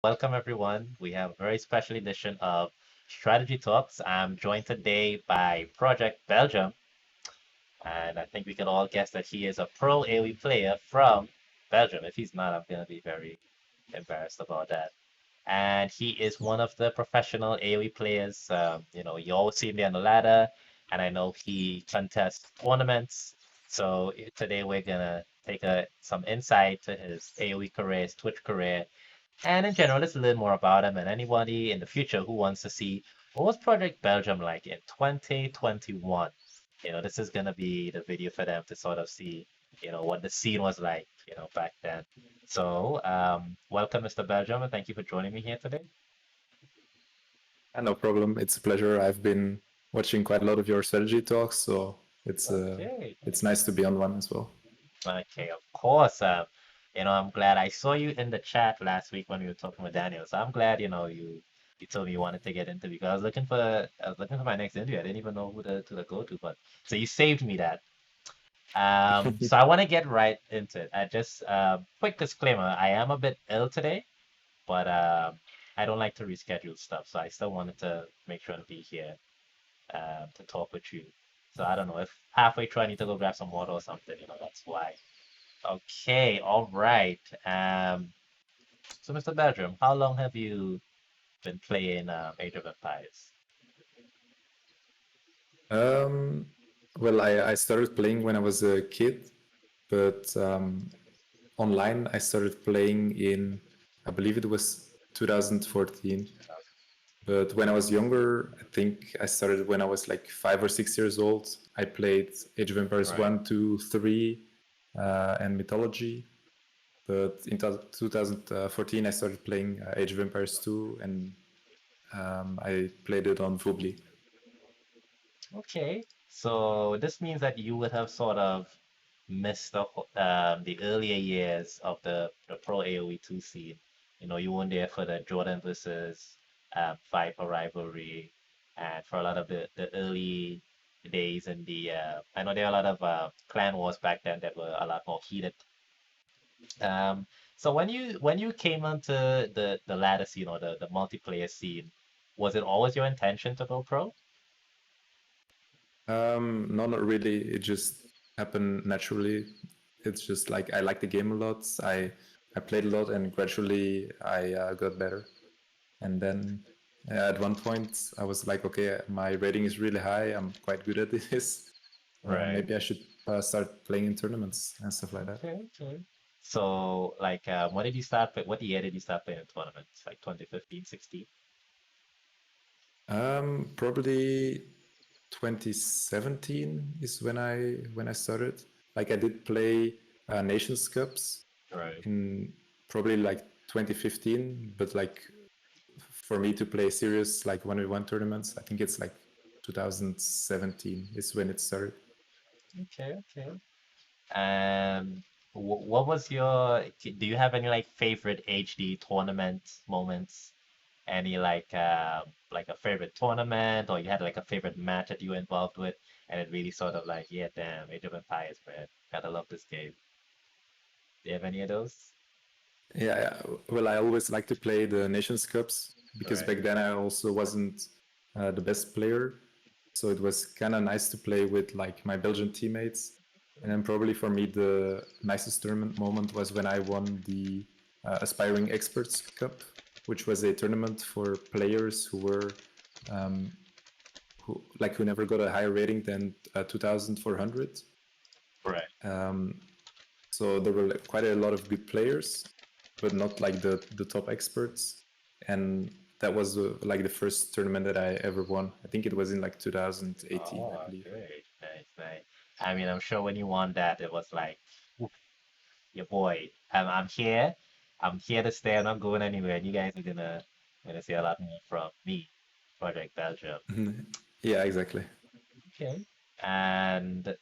Welcome everyone. We have a very special edition of Strategy Talks. I'm joined today by Project Belgium, and I think we can all guess that he is a pro AoE player from Belgium. If he's not, I'm going to be very embarrassed about that. And he is one of the professional AoE players. You always see him there on the ladder, and I know he contests tournaments. So today we're gonna take some insight to his AoE career, his Twitch career, and in general, let's learn more about him and anybody in the future who wants to see what was Project Belgium like in 2021. This is gonna be the video for them to sort of see, what the scene was like, back then. So, welcome, Mr. Belgium, and thank you for joining me here today. No problem. It's a pleasure. I've been watching quite a lot of your strategy talks, so Okay. it's nice to be on one as well. Okay, of course. I'm glad I saw you in the chat last week when we were talking with Daniel. So I'm glad, you told me you wanted to get into because I was looking for my next interview. I didn't even know who to go to, but so you saved me that. So I want to get right into it. I just quick disclaimer, I am a bit ill today, but I don't like to reschedule stuff. So I still wanted to make sure to be here to talk with you. So I don't know if halfway through I need to go grab some water or something, that's why. Okay, all right. So Mr. Belgium, how long have you been playing Age of Empires? Um, well, I started playing when I was a kid, but online I started playing in, I believe it was 2014. But when I was younger, I think I started when I was like 5 or 6 years old. I played Age of Empires Right. 1, 2, 3, and Mythology. But in 2014, I started playing Age of Empires 2, and I played it on Vubli. Okay. So this means that you would have sort of missed the earlier years of the pro AoE 2 scene. You weren't there for the Jordan versus Viper rivalry and for a lot of the early days in the I know there are a lot of clan wars back then that were a lot more heated. So when you came onto the ladder scene or the multiplayer scene, was it always your intention to go pro? No, not really. It just happened naturally. It's just like I like the game a lot. I played a lot, and gradually I got better. And then at one point, I was like, okay, my rating is really high. I'm quite good at this. Right. Maybe I should start playing in tournaments and stuff like that. Okay, okay. So like when did you start what year did you start playing in tournaments? Like 2015, 16? Probably 2017 is when I started. Like I did play Nations Cups Right. in probably like 2015, but like for me to play serious like 1v1 tournaments, I think it's like 2017 is when it started. Okay, okay. Um, what was your, do you have any like favorite HD tournament moments? Any like a favorite tournament or you had like a favorite match that you were involved with and it really sort of like, yeah, damn, Age of Empires, man. Gotta love this game. Do you have any of those? Yeah, well, I always like to play the Nations Cups because Right. back then I also wasn't the best player. So it was kind of nice to play with like my Belgian teammates. And then probably for me, the nicest tournament moment was when I won the Aspiring Experts Cup, which was a tournament for players who were um, who never got a higher rating than 2,400. Right. Um, so there were like, quite a lot of good players, but not like the top experts. And that was like the first tournament that I ever won. I think it was in like 2018, I Oh, believe. great. Nice, nice. I mean, I'm sure when you won that, it was like, "Oof, your boy, I'm here. I'm here to stay. I'm not going anywhere. And you guys are gonna see a lot more from me, Project Belgium. Yeah, exactly. Okay. And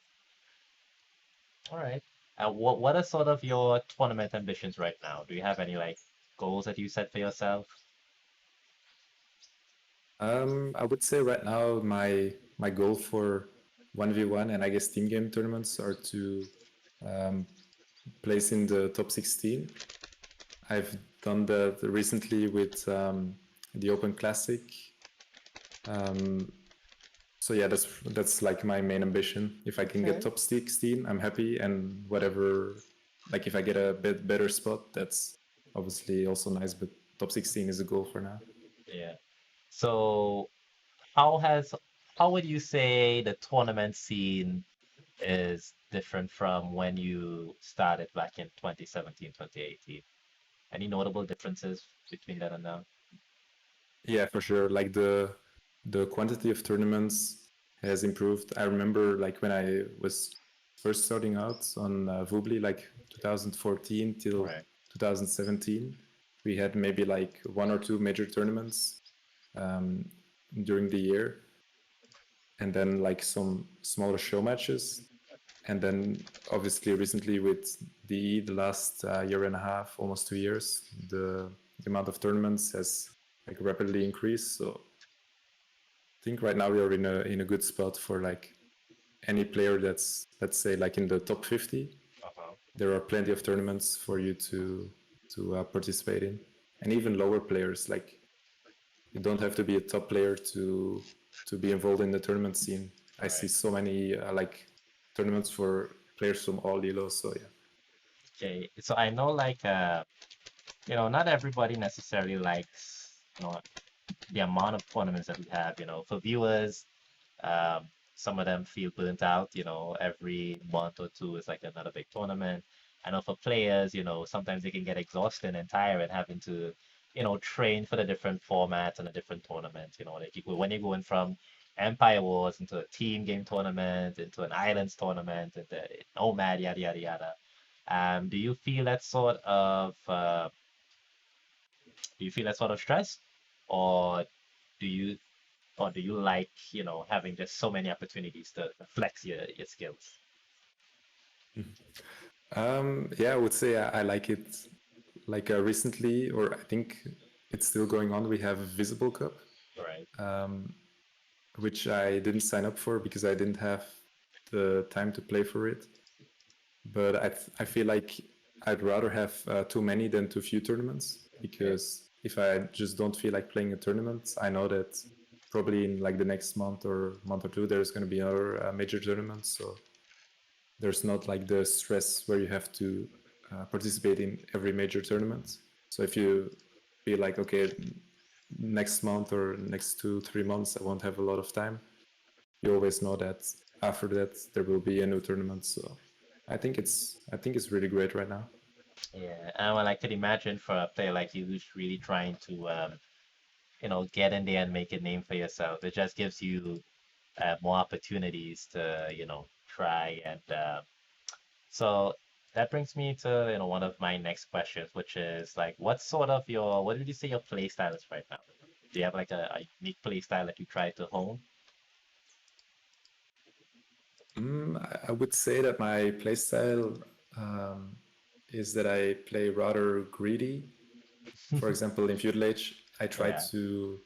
all right. What are sort of your tournament ambitions right now? Do you have any like goals that you set for yourself? I would say right now my goal for 1v1 and I guess team game tournaments are to um, place in the top 16. I've done that recently with the Open Classic. So yeah, that's like my main ambition. If I can get Okay. top 16, I'm happy, and whatever, like if I get a bit better spot, that's obviously also nice. But top 16 is a goal for now. Yeah. So how has how would you say the tournament scene is different from when you started back in 2017, 2018? Any notable differences between that and now? Yeah, for sure. Like the quantity of tournaments has improved. I remember like when I was first starting out on Vubli, like 2014 till Right. 2017, we had maybe like one or two major tournaments um, during the year, and then like some smaller show matches. And then obviously recently with the last year and a half, almost 2 years, the amount of tournaments has like rapidly increased. So I think right now we are in a good spot for like any player that's, let's say, like in the top 50. Uh-huh. There are plenty of tournaments for you to participate in, and even lower players. Like you don't have to be a top player to be involved in the tournament scene. I see Right. so many like tournaments for players from all elos. So yeah. Okay. So I know not everybody necessarily likes, the amount of tournaments that we have, for viewers. Some of them feel burnt out, every month or two is like another big tournament. I know for players, sometimes they can get exhausted and tired having to, train for the different formats and the different tournaments, like when you're going from Empire Wars into a team game tournament, into an islands tournament, into Nomad, yada, yada, yada. Do you feel that sort of, do you feel that sort of stress? Or do you do you like, having just so many opportunities to flex your skills? Yeah, I would say I like it. Like recently, or I think it's still going on. We have a Visible Cup, Right. which I didn't sign up for because I didn't have the time to play for it. But I feel like I'd rather have too many than too few tournaments, Okay. because if I just don't feel like playing a tournament, I know that probably in like the next month or two, there's going to be another major tournament. So there's not like the stress where you have to participate in every major tournament. So if you feel like, okay, next month or next 2 3 months I won't have a lot of time, you always know that after that there will be a new tournament. So I think it's really great right now. Yeah, and well, I could imagine for a player like you who's really trying to, get in there and make a name for yourself, it just gives you more opportunities to, try and so that brings me to, one of my next questions, which is like, what did you say your play style is right now? Do you have like a unique play style that you try to hone? I would say that my playstyle um, is that I play rather greedy. For example, in Feudal Age, I try Yeah, to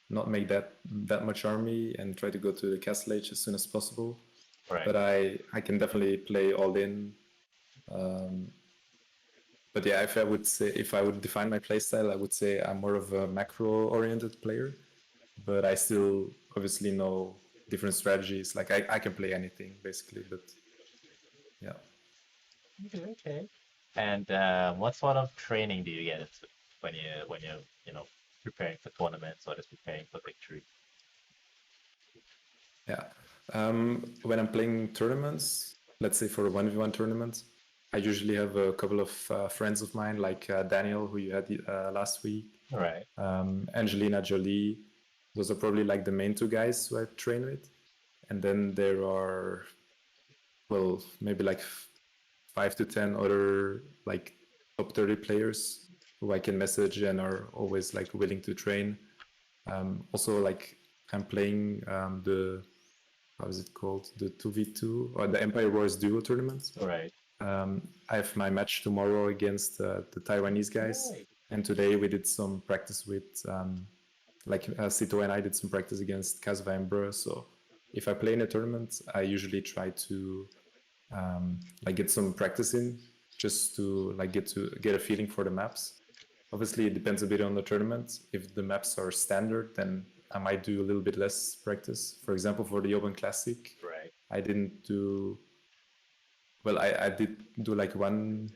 not make that much army and try to go to the Castle Age as soon as possible. right. But I can definitely play all in. Um, but yeah, if I would define my playstyle, I would say I'm more of a macro oriented player. But I still obviously know different strategies. Like I can play anything basically. But yeah. Okay, okay. And what sort of training do you get into when you're preparing for tournaments or just preparing for victory? Yeah. When I'm playing tournaments, let's say for a 1v1 tournament, I usually have a couple of friends of mine, like Daniel, who you had last week, All right. Angelina Jolie. Those are probably like the main two guys who I train with. And then there are, well, maybe like 5 to 10 other like top 30 players who I can message and are always like willing to train. Also, like I'm playing the how is it called, the 2v2 or the Empire Wars duo tournament. All right. I have my match tomorrow against the Taiwanese guys, Right. and today we did some practice with like Sito and I did some practice against Kasva and Brr. So if I play in a tournament, I usually try to like get some practice in, just to like get a feeling for the maps. Obviously, it depends a bit on the tournament. If the maps are standard, then I might do a little bit less practice. For example, for the Open Classic, Right. I didn't do well. I did do like one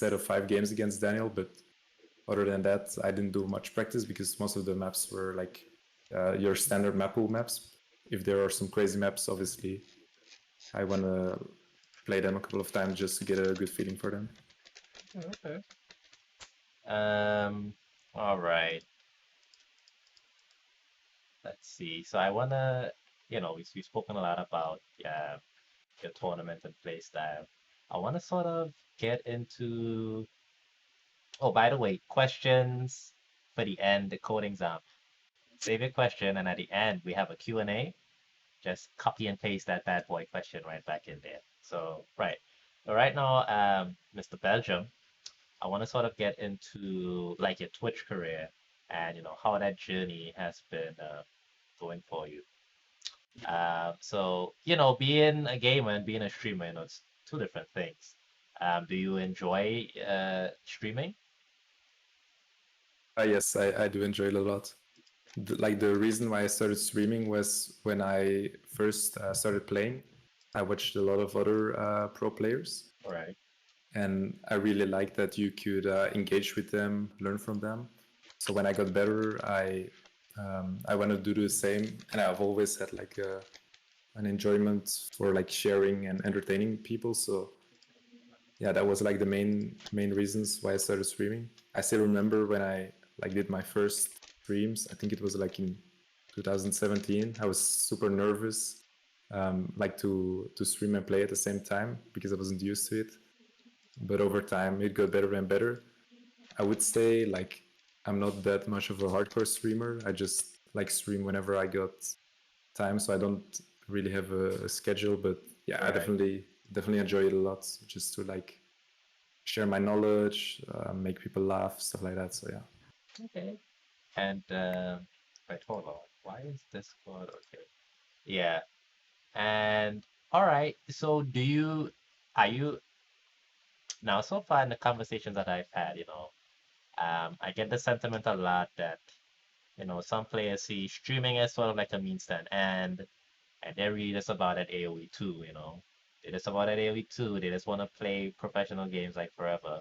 set of 5 games against Daniel, but other than that, I didn't do much practice because most of the maps were like your standard map pool maps. If there are some crazy maps, obviously, I want to play them a couple of times just to get a good feeling for them. Okay. Um, all right. Let's see. So I wanna, we've spoken a lot about your tournament and play style. I wanna sort of get into, oh, by the way, questions for the end, the code exam. Save your question, and at the end we have a Q&A. Just copy and paste that bad boy question right back in there. So, right. So right now, Mr. Belgium, I want to sort of get into like your Twitch career and how that journey has been going for you. So being a gamer and being a streamer, it's two different things. Do you enjoy streaming? Yes, I do enjoy it a lot. Like the reason why I started streaming was when I first started playing. I watched a lot of other pro players, Right. and I really liked that you could engage with them, learn from them. So when I got better, I want to do the same, and I've always had like an enjoyment for like sharing and entertaining people. So yeah, that was like the main reasons why I started streaming. I still remember when I like did my first streams. I think it was like in 2017. I was super nervous, like to stream and play at the same time because I wasn't used to it. But over time, it got better and better. I would say like I'm not that much of a hardcore streamer. I just like stream whenever I got time, so I don't really have a schedule. But yeah, I Right. definitely enjoy it a lot, just to like share my knowledge, make people laugh, stuff like that. So yeah. Okay. And right, hold on. Why is Discord okay? Yeah. And all right. So are you now so far in the conversations that I've had, I get the sentiment a lot that, some players see streaming as sort of like a means to an end, and they're really just about that AoE too, They're just about that AoE too. They just want to play professional games like forever.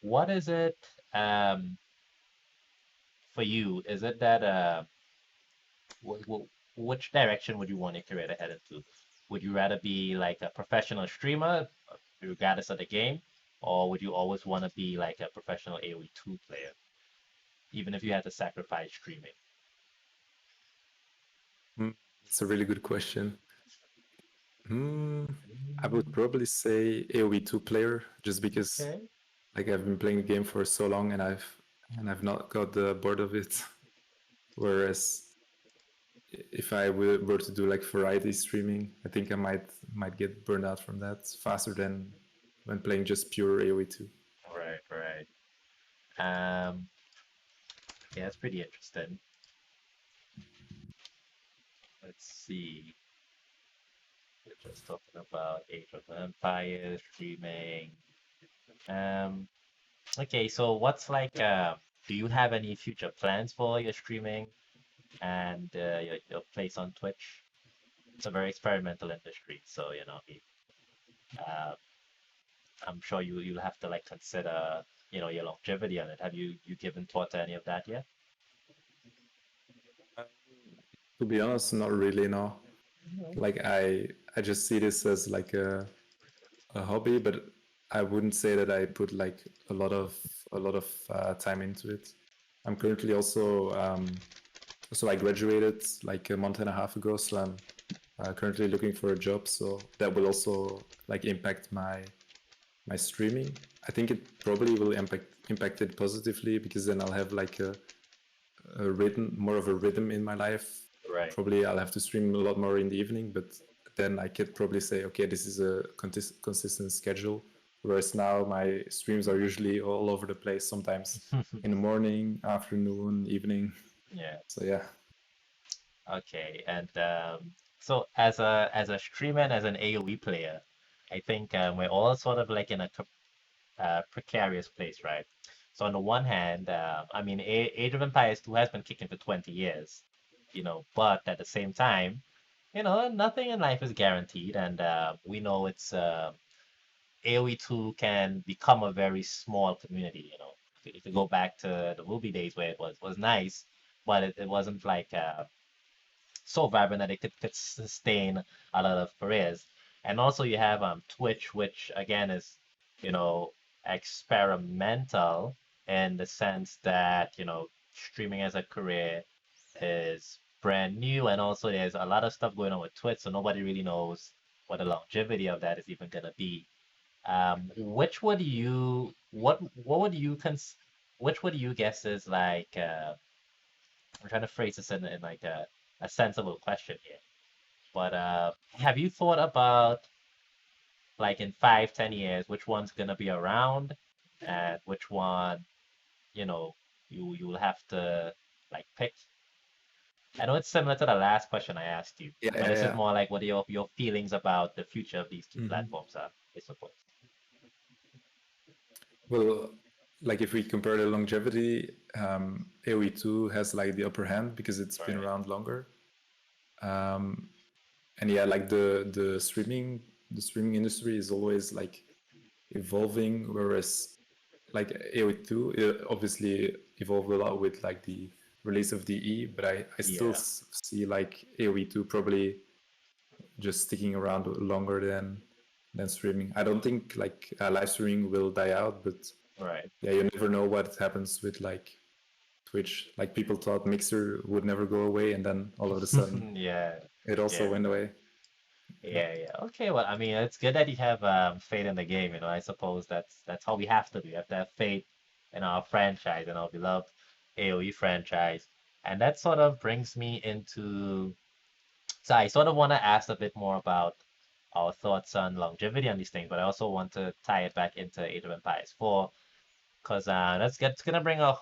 What is it for you? Is it that which direction would you want your career to head into? Would you rather be like a professional streamer, regardless of the game, or would you always want to be like a professional AoE 2 player, even if you had to sacrifice streaming? Mm, It's a really good question. Hmm, I would Mm, probably say AoE 2 player, just because okay. like I've been playing the game for so long and I've not got the bored of it. Whereas if I were to do like variety streaming, I think I might get burned out from that faster than when playing just pure AoE 2. Right, right. Um, yeah, it's pretty interesting. Let's see. We're just talking about Age of Empires, streaming. Um, okay, so what's like, do you have any future plans for your streaming and your place on Twitch? It's a very experimental industry, so uh, I'm sure you'll have to like consider, your longevity on it. Have you given thought to any of that yet? To be honest, not really. No, Mhm. like I just see this as like a hobby, but I wouldn't say that I put like a lot of time into it. I'm currently also so I graduated like a month and a half ago, so I'm currently looking for a job. So that will also like impact my streaming. I think it probably will impact it positively because then I'll have like a rhythm, more of a rhythm in my life. Right. Probably I'll have to stream a lot more in the evening, but then I could probably say, okay, this is a consistent schedule. Whereas now my streams are usually all over the place, sometimes in the morning, afternoon, evening. Yeah. So yeah. Okay. And so as a streamer and as an AoE player, I think we're all sort of like in a precarious place, right? So on the one hand, I mean, Age of Empires 2 has been kicking for 20 years, but at the same time, nothing in life is guaranteed, and we know it's AoE 2 can become a very small community. If you go back to the movie days where it was nice, but it wasn't like so vibrant that it could sustain a lot of careers. And also you have Twitch, which again is, you know, experimental in the sense that, streaming as a career is brand new, and also there's a lot of stuff going on with Twitch, so nobody really knows what the longevity of that is even gonna be. Which would you what would you which would you guess is like I'm trying to phrase this in like a sensible question here. But have you thought about like in 5, 10 years, which one's gonna be around and which one, you know, you'll have to like pick? I know it's similar to the last question I asked you, Yeah, but yeah, this is yeah. more like what your feelings about the future of these two Hmm. platforms are, I suppose. Well, like if we compare the longevity, AoE 2 has like the upper hand because it's been Right. around longer. Um, and yeah, like the streaming industry is always like evolving, whereas like AoE 2 it obviously evolved a lot with like the release of DE, but I still Yeah. see like AoE 2 probably just sticking around longer than streaming. I don't think like live streaming will die out, but Right. yeah, you never know what happens with like Twitch. Like people thought Mixer would never go away, and then all of a sudden Yeah. it also Yeah. went away. Yeah, Yeah, yeah. Okay, well, I mean, it's good that you have faith in the game, I suppose that's how we have to do. We have to have faith in our franchise, in our beloved AoE franchise. And that sort of brings me into, so I sort of want to ask a bit more about our thoughts on longevity on these things, but I also want to tie it back into Age of Empires 4, because it's gonna bring a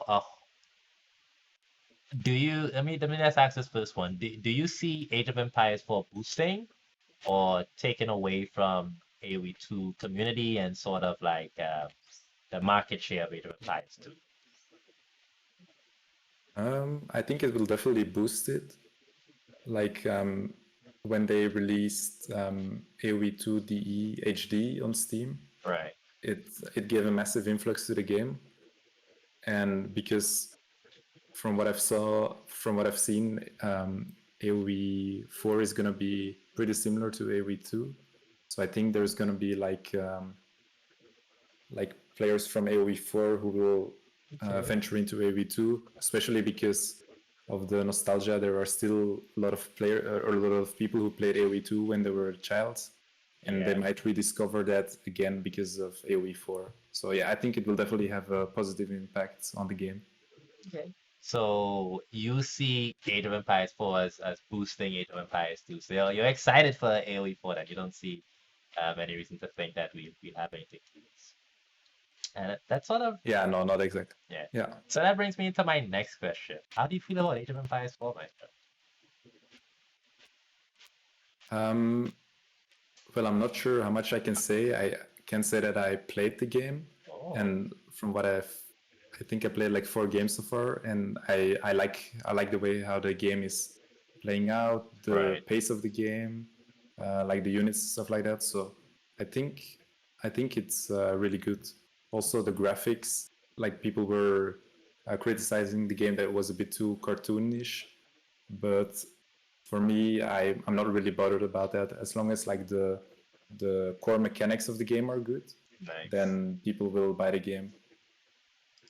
do you let me just ask this first one. Do you see Age of Empires 4 boosting or taken away from AoE 2 community and sort of like the market share of Age of Empires 2? I think it will definitely boost it. Like when they released AoE 2 DE HD on Steam, Right. it it gave a massive influx to the game, and because from what I've seen, AoE 4 is gonna be pretty similar to AoE 2. So I think there's gonna be like players from AoE 4 who will Okay. venture into AoE 2, especially because of the nostalgia. There are still a lot of or a lot of people who played AoE 2 when they were a child, and they Yeah. might rediscover that again because of AoE 4. So yeah, I think it will definitely have a positive impact on the game. Okay. So you see Age of Empires 4 as boosting Age of Empires 2. So you're excited for AoE 4 that you don't see any reason to think that we have anything to lose. And that sort of, Yeah, no, not exactly. yeah. Yeah. So that brings me into my next question. How do you feel about Age of Empires 4, my friend? Um, well, I'm not sure how much I can say. I can say that I played the game, Oh, and from what I think I played like 4 games so far, and I like the way how the game is playing out, the right. pace of the game, like the units stuff like that. So I think I think it's really good. Also, the graphics, like people were criticizing the game that it was a bit too cartoonish, but for me, I'm not really bothered about that. As long as like the core mechanics of the game are good, Nice. then people will buy the game.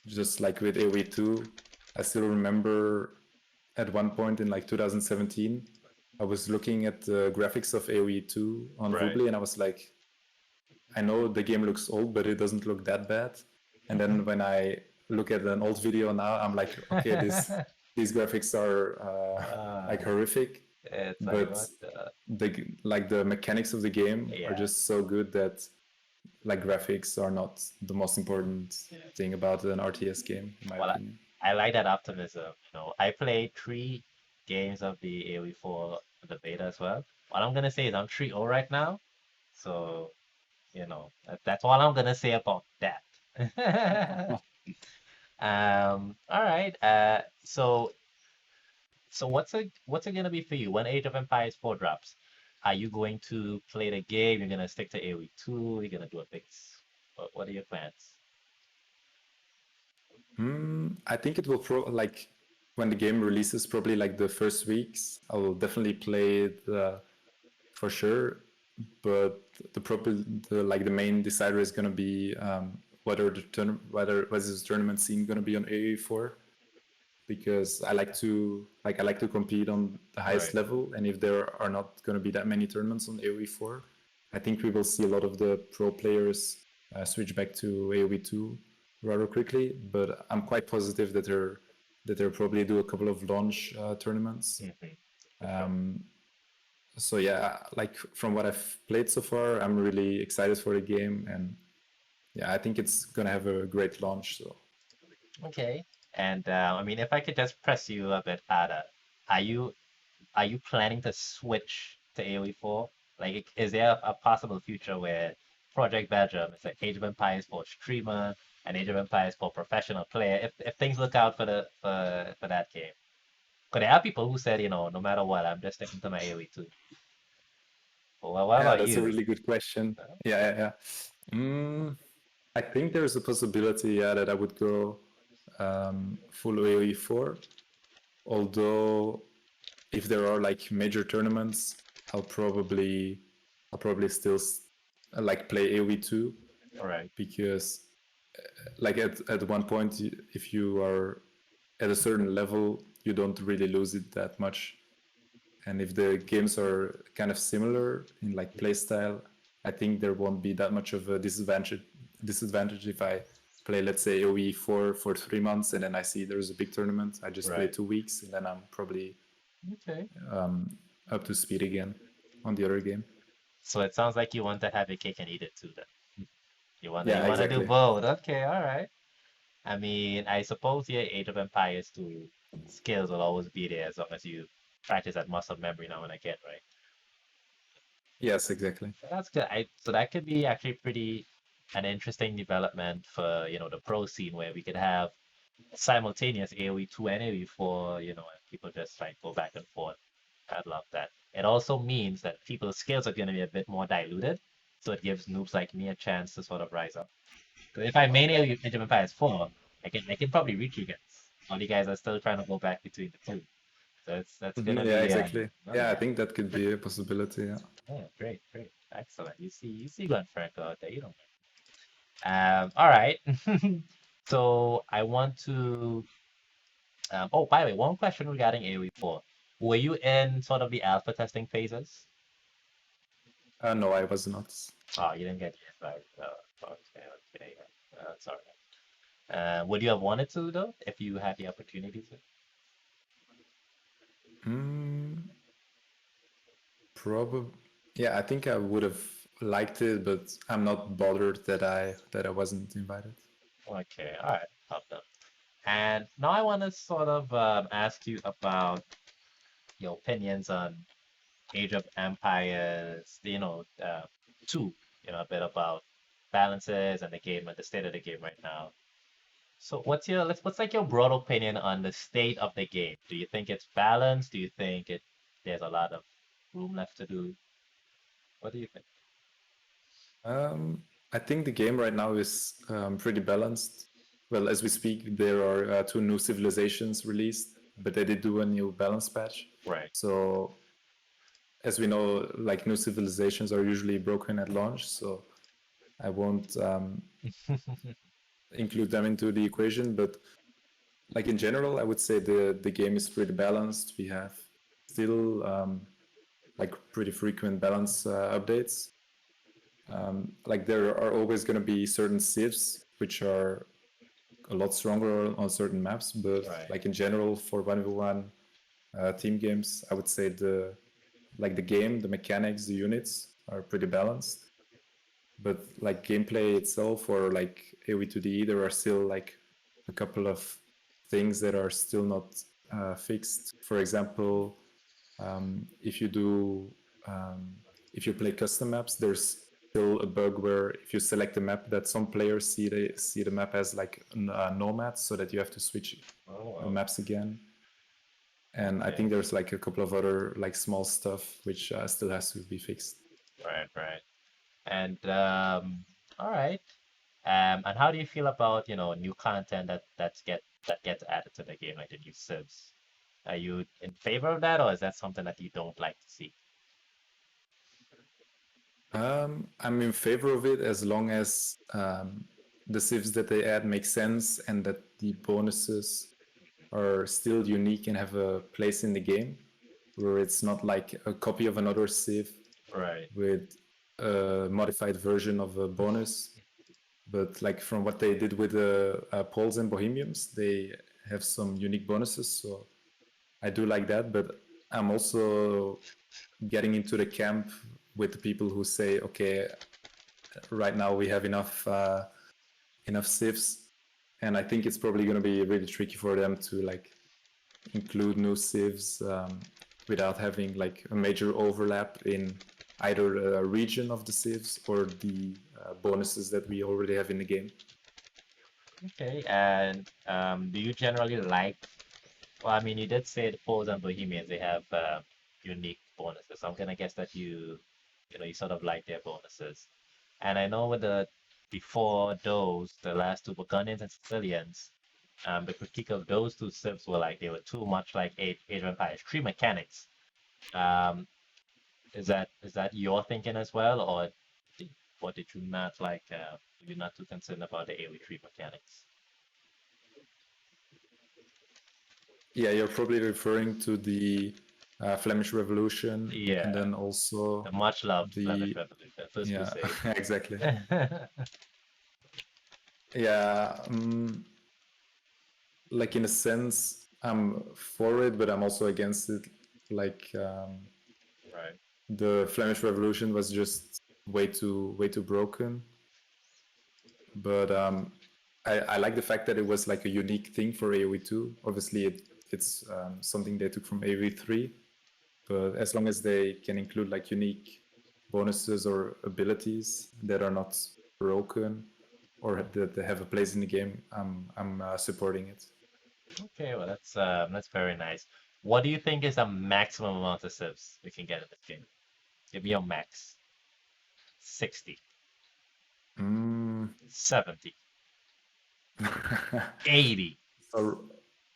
Just like with AoE 2, I still remember at one point in like 2017, I was looking at the graphics of AoE 2 on Right. Woobly, and I was like, I know the game looks old, but it doesn't look that bad. And then when I look at an old video now, I'm like, okay, these graphics are like uh, horrific, it's like but what the the mechanics of the game are yeah. just so good that like graphics are not the most important thing about an RTS game, in my Well, opinion. I like that optimism. I played 3 games of the AoE 4 the beta as well. What I'm gonna say is I'm 3-0 right now, so that's all I'm gonna say about that. All right. So what's it gonna be for you when Age of Empires 4 drops? Are you going to play the game? You're gonna stick to AoE 2? You're gonna do a what are your plans? I think it will like when the game releases, probably like the first weeks, I will definitely play it for sure. But the main decider is gonna be whether this tournament scene gonna be on AE4, because I like to compete on the highest Right. level, and if there are not going to be that many tournaments on AoE4, I think we will see a lot of the pro players switch back to AoE2 rather quickly. But I'm quite positive that they'll probably do a couple of launch tournaments. Hmm. For sure. Um, so yeah, like from what I've played so far, I'm really excited for the game, and yeah, I think it's gonna have a great launch. So Okay. And I mean, if I could just press you a bit harder, are you are you planning to switch to AoE 4? Like, is there a possible future where Project Belgium is like Age of Empires for streamer and Age of Empires for professional player? If things look out for for that game, because there are people who said, no matter what, I'm just sticking to my AoE 2. Well, what yeah, about that's a you? really good question. Uh, Yeah. Mm, I think there's a possibility, yeah, that I would go full AoE4. Although, if there are like major tournaments, I'll probably I'll probably still like play AoE2, All right. because like at one point, if you are at a certain level, you don't really lose it that much. And if the games are kind of similar in like playstyle, I think there won't be that much of a disadvantage if I play, let's say, AoE for 3 months, and then I see there's a big tournament. I just play Right. 2 weeks, and then I'm probably Okay. up to speed again on the other game. So it sounds like you want to have your cake and eat it too, then. You Yeah, wanna do exactly. both. Okay, all right. I mean, I suppose your Age of Empires 2 skills will always be there as long as you practice that muscle memory now and again, right? Yes, exactly. So that's good. So that could be actually pretty an interesting development for, the pro scene where we could have simultaneous AoE 2 and AoE 4, and people just like go back and forth. I'd love that. It also means that people's skills are going to be a bit more diluted, so it gives noobs like me a chance to sort of rise up. Because if I main AoE Age of Empires 4, I can probably reach you guys. All you guys are still trying to go back between the two. So that's gonna Yeah, be exactly. oh Yeah, I yeah. think that could be a possibility. Yeah. Oh, great, great. Excellent. You see Glenn Franco out there, you don't all right. So I want to oh, by the way, one question regarding AoE 4. Were you in sort of the alpha testing phases? No, I was not. Oh, you didn't get it. Sorry. Okay, okay. Sorry. Would you have wanted to though, if you had the opportunity to? Mm, Probably. Yeah, I think I would have liked it, but I'm not bothered that I wasn't invited. Okay, all right, top done. And now I want to sort of ask you about your opinions on Age of Empires, 2, a bit about balances and the game and the state of the game right now. So what's like your broad opinion on the state of the game? Do you think it's balanced? Do you think there's a lot of room left to do? What do you think? Um, I think the game right now is pretty balanced. Well, as we speak, there are two new civilizations released, but they did do a new balance patch. Right. So, as we know, like new civilizations are usually broken at launch, so I won't include them into the equation. But like in general, I would say the game is pretty balanced. We have still like pretty frequent balance updates. Like there are always going to be certain civs which are a lot stronger on certain maps, but Right. like in general for 1v1 team games, I would say the game, the mechanics, the units are pretty balanced. But like gameplay itself or like AoE2D, there are still like a couple of things that are still not fixed. For example, if you do if you play custom maps, there's still a bug where if you select a map, that some players see the map as like nomads, so that you have to switch Oh, maps again. And I okay. think there's like a couple of other like small stuff which still has to be fixed. Right, right. And all right. And how do you feel about, new content that gets added to the game, like the new subs? Are you in favor of that, or is that something that you don't like to see? I'm in favor of it as long as the civs that they add make sense and that the bonuses are still unique and have a place in the game, where it's not like a copy of another civ Right. with a modified version of a bonus. But like from what they did with the Poles and Bohemians, they have some unique bonuses. So I do like that. But I'm also getting into the camp with the people who say, okay, right now we have enough civs, and I think it's probably going to be really tricky for them to like include new civs without having like a major overlap in either a region of the civs or the bonuses that we already have in the game. Okay. And do you generally like? Well, I mean, you did say the Poles and Bohemians they have unique bonuses. So I'm gonna guess that you sort of like their bonuses. And I know with the before those, the last two Burgundians and Sicilians, the critique of those two civs were like they were too much like Age of Empires 3 mechanics. Um, is that your thinking as well, or did, what did you not like? You're not too concerned about the AoE 3 mechanics? Yeah, you're probably referring to the Flemish Revolution and Yeah, then also the much loved Flemish the Revolution, First yeah Crusade. exactly yeah like in a sense I'm for it, but I'm also against it. Like Right. the Flemish Revolution was just way too broken. But I like the fact that it was like a unique thing for AoE 2. Obviously, it's something they took from AoE 3, but as long as they can include like unique bonuses or abilities that are not broken or that they have a place in the game, I'm supporting it. Okay, well that's very nice. What do you think is the maximum amount of civs we can get in this game? Give me your max. 60, Mm. 70, 80. so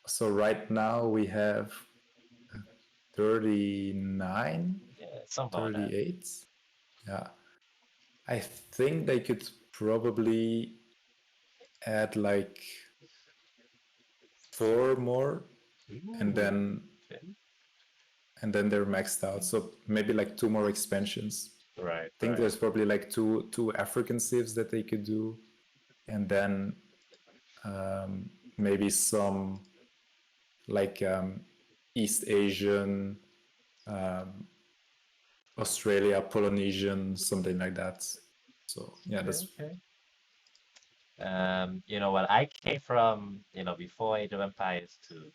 so right now we have 39, Yeah, something like that. 38. Yeah. I think they could probably add like four more, and Ooh, then okay. they're maxed out. So maybe like two more expansions. Right, I think right, there's probably like two African civs that they could do, and then maybe some like East Asian, Australia, Polynesian, something like that. So yeah, okay, that's okay. Well, I came from, before Age of Empires to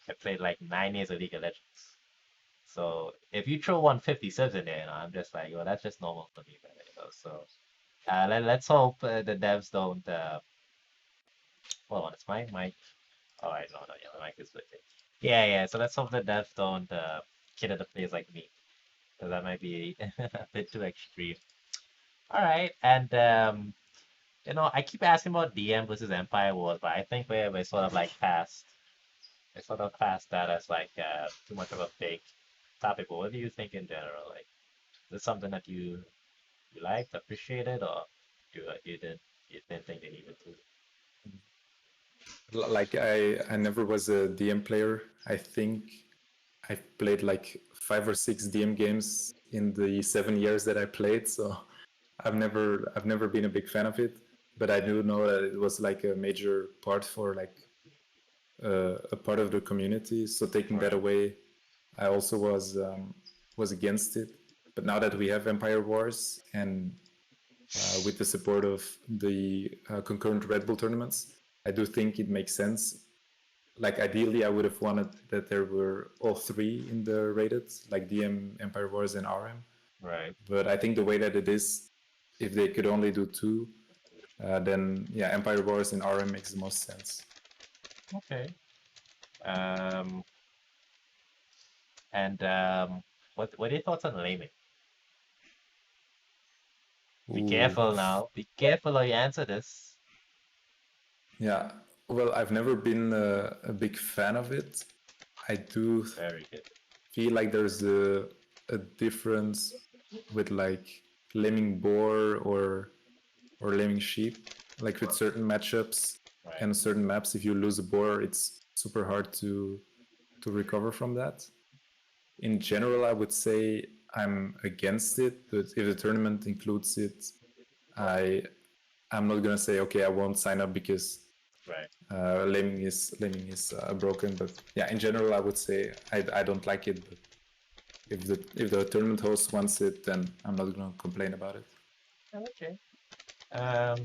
I played like 9 years of League of Legends. So if you throw 150 civs in there, I'm just like, well, that's just normal for me, man. So let's hope the devs don't. Hold on, it's my mic. All right, no, no, yeah, the mic is working. Yeah, yeah. So let's hope the devs don't kid the players like me, because that might be a bit too extreme. All right, and I keep asking about DM versus Empire Wars, but I think we're sort of like past that as like too much of a big topic. But what do you think in general? Like, is it something that you liked, appreciated, or you didn't think they needed to? like I never was a DM player. I think I've played like 5 or 6 DM games in the 7 years that I played, so I've never been a big fan of it. But I do know that it was like a major part for like a part of the community. So taking that Right, away, I also was against it. But now that we have Empire Wars and with the support of the concurrent Red Bull tournaments, I do think it makes sense. Like ideally, I would have wanted that there were all three in the rated, like DM, Empire Wars, and RM. right. But I think the way that it is, if they could only do two, then yeah, Empire Wars in RM makes the most sense. Okay. Um, and what are your thoughts on laming? Be Ooh, careful now. Be careful how you answer this. yeah. Well, I've never been a big fan of it. I do Very good. feel like there's a difference with like lemming boar or lemming sheep. Like with certain matchups Right. and certain maps, if you lose a boar, it's super hard to recover from that. In general, I would say I'm against it, but if the tournament includes it, I I'm not gonna say okay, I won't sign up because Right. lemming is broken. But yeah, in general, I would say I don't like it. But if the tournament host wants it, then I'm not gonna complain about it. Okay. Um,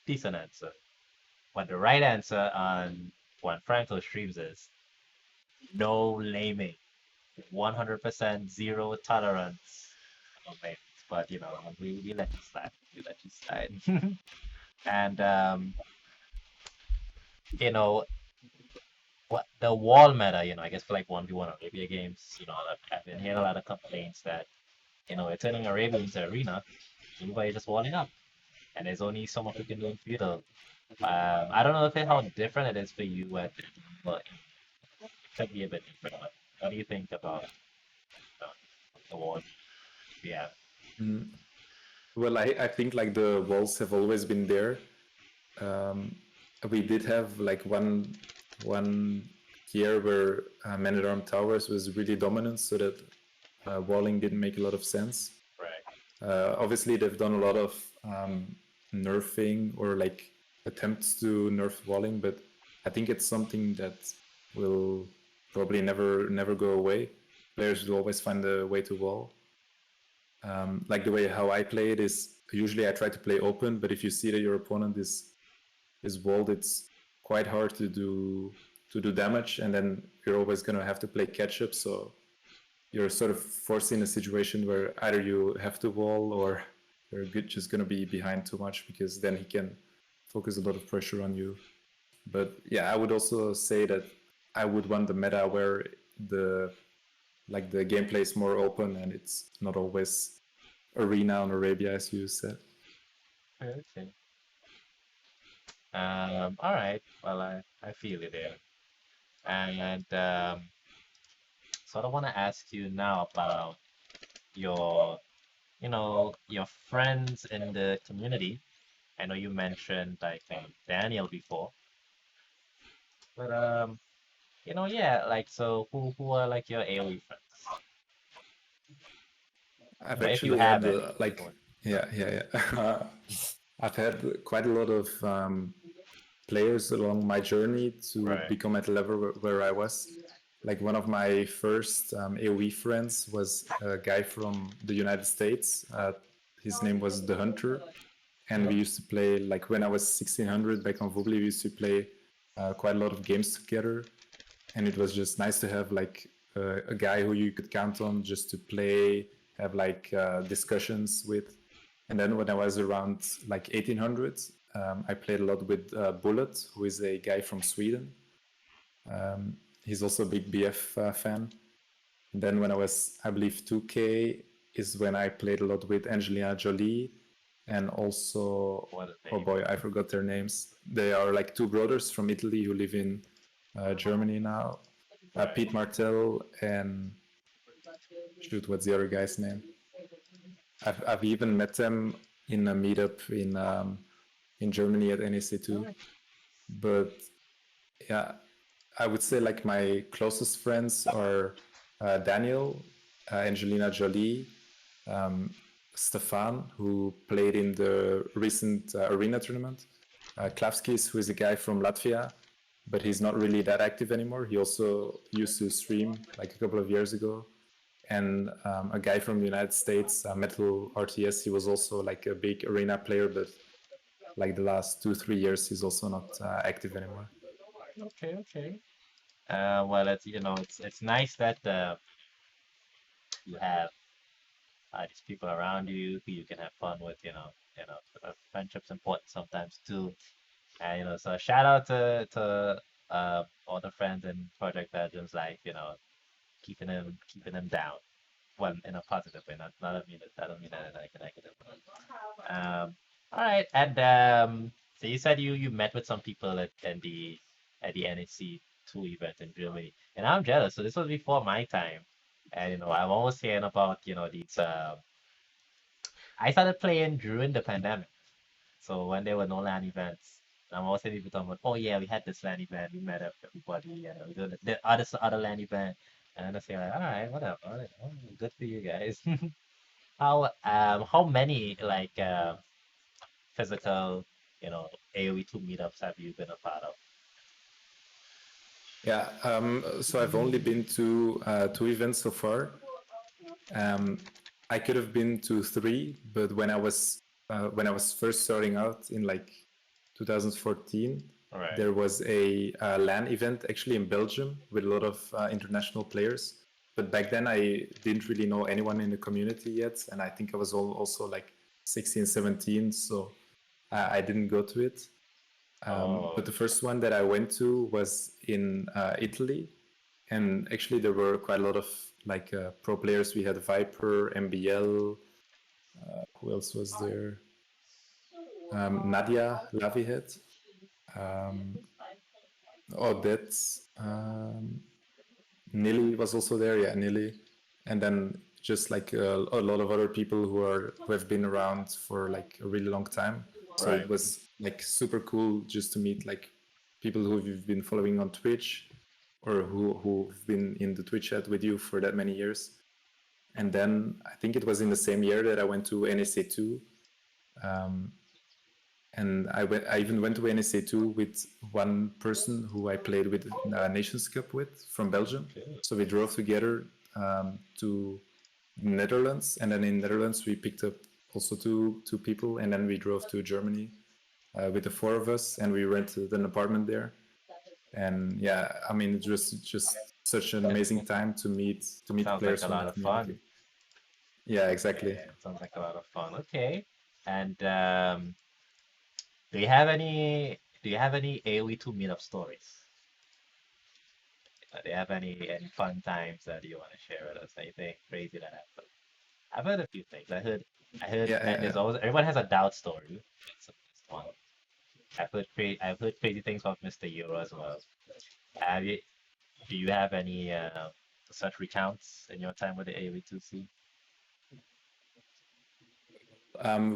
decent answer. But the right answer on when Franco streams is no laming. 100% zero tolerance. Oh, mate. But we let you slide. We let you slide. And you know, what the wall meta, I guess for like 1v1 Arabia games, I've been hearing a lot of complaints that, we're turning Arabia into arena, everybody just walling up. And there's only so much we can do in feudal. I don't know if how different it is for you at but it could be a bit different. But what do you think about uh, the wall? Yeah. Mm. Well, I think like the walls have always been there. Um, we did have like one year where Man at Arm Towers was really dominant, so that walling didn't make a lot of sense. Right. Obviously, they've done a lot of nerfing or like attempts to nerf walling, but I think it's something that will probably never go away. Players will always find a way to wall. Like the way how I play it is usually I try to play open, but if you see that your opponent is walled, it's quite hard to do damage, and then you're always gonna have to play catch up. So you're sort of forced in a situation where either you have to wall or you're just gonna be behind too much because then he can focus a lot of pressure on you. But yeah, I would also say that I would want the meta where the the gameplay is more open and it's not always arena on Arabia, as you said. Okay. All right. Well, I feel you there. And so I want to ask you now about your, your friends in the community. I know you mentioned like Daniel before, but yeah, like so who are like your AoE friends? I've If you actually have had any. Go like on. yeah. I've had quite a lot of players along my journey to Right. become at the level where I was. Like one of my first AoE friends was a guy from the United States. His name was The Hunter, and we used to play like when I was 1600 back on Vobli. We used to play quite a lot of games together, and it was just nice to have like a guy who you could count on just to play, have like discussions with. And then when I was around like 1800, I played a lot with Bullet, who is a guy from Sweden. He's also a big BF fan. And then when I was, I believe, 2K is when I played a lot with Angelina Jolie and also, What a oh name. boy, I forgot their names. They are like two brothers from Italy who live in Germany now. Right. Pete Martell and shoot, what's the other guy's name? I've even met them in a meetup in Germany at NEC2. But yeah, I would say like my closest friends are Daniel, Angelina Jolie, Stefan, who played in the recent arena tournament, Klavskis, who is a guy from Latvia, but he's not really that active anymore. He also used to stream like a couple of years ago. And a guy from the United States, Metal RTS, he was also like a big arena player, but like the last 2 3 years, he's also not active anymore. Okay, okay. Well, it's nice that you have these people around you who you can have fun with. Friendship's important sometimes too. And so shout out to all the friends in Project Belgium's life, keeping them down. Well, in a positive way, not I mean it. I don't mean that in like a negative way. All right, and so you said you met with some people at the NEC two event in Germany, and I'm jealous. So this was before my time, and I'm always hearing about these. I started playing during the pandemic, so when there were no LAN events, I'm always hearing people talking about, oh yeah, we had this LAN event, we met up everybody, we did the other LAN event, and I say like, all right, whatever, all right, oh, good for you guys. How many like physical, AoE two meetups have you been a part of? Yeah, so I've only been to two events so far. I could have been to three, but when I was first starting out in like 2014, All right. there was a LAN event actually in Belgium with a lot of international players. But back then, I didn't really know anyone in the community yet, and I think I was also like 16, 17, so I didn't go to it. Oh, But the first one that I went to was in Italy, and actually there were quite a lot of like pro players. We had Viper, MBL. Who else was there? Nadia Lavihet. Um, Odette. Nili was also there. Yeah, Nili. And then just like a lot of other people who have been around for like a really long time. So right. it was like super cool just to meet like people who you've been following on Twitch or who've been in the Twitch chat with you for that many years. And then I think it was in the same year that I went to NSA2. Um, and I even went to NSA2 with one person who I played with Nations Cup with from Belgium. Okay. So we drove together to Netherlands, and then in Netherlands we picked up also two people, and then we drove to Germany with the four of us, and we rented an apartment there. And yeah, I mean, it was just such an amazing time to meet Sounds like players a from the lot of fun. community. Yeah, exactly. Yeah, sounds like a lot of fun. Okay. And do you have any AoE two meetup stories? Do you have any fun times that you want to share with us? Anything crazy that happened? I've heard a few things. I heard, Yeah, and yeah, there's always everyone has a doubt story. It's one. I've heard crazy things about Mr. Euro as well. Have you, do you have any such recounts in your time with the AoE2C?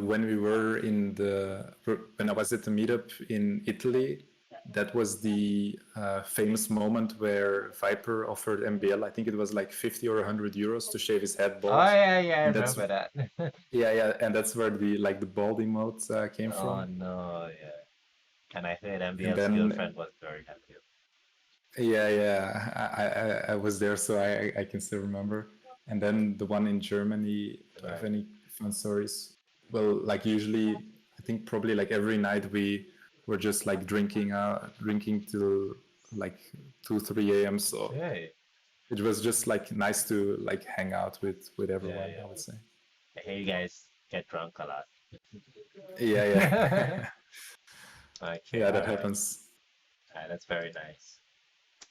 when we were when I was at the meetup in Italy, that was the famous moment where Viper offered MBL. I think it was like 50 or 100 euros to shave his head Oh bald, yeah, yeah, I and that's remember that. yeah, yeah, and that's where the bald emote came Oh from. no, yeah. And I heard And MBL's then girlfriend was very happy. yeah, yeah, I was there, so I can still remember. And then the one in Germany, do I have Right. any fun stories? Well, like usually, I think probably like every night we were just like drinking till like 2, 3 a.m. So Okay. it was just like nice to like hang out with Yeah, everyone, I would yeah. say. I hear you guys get drunk a lot. Yeah, yeah, Okay, yeah, all that right. happens. All right, that's very nice.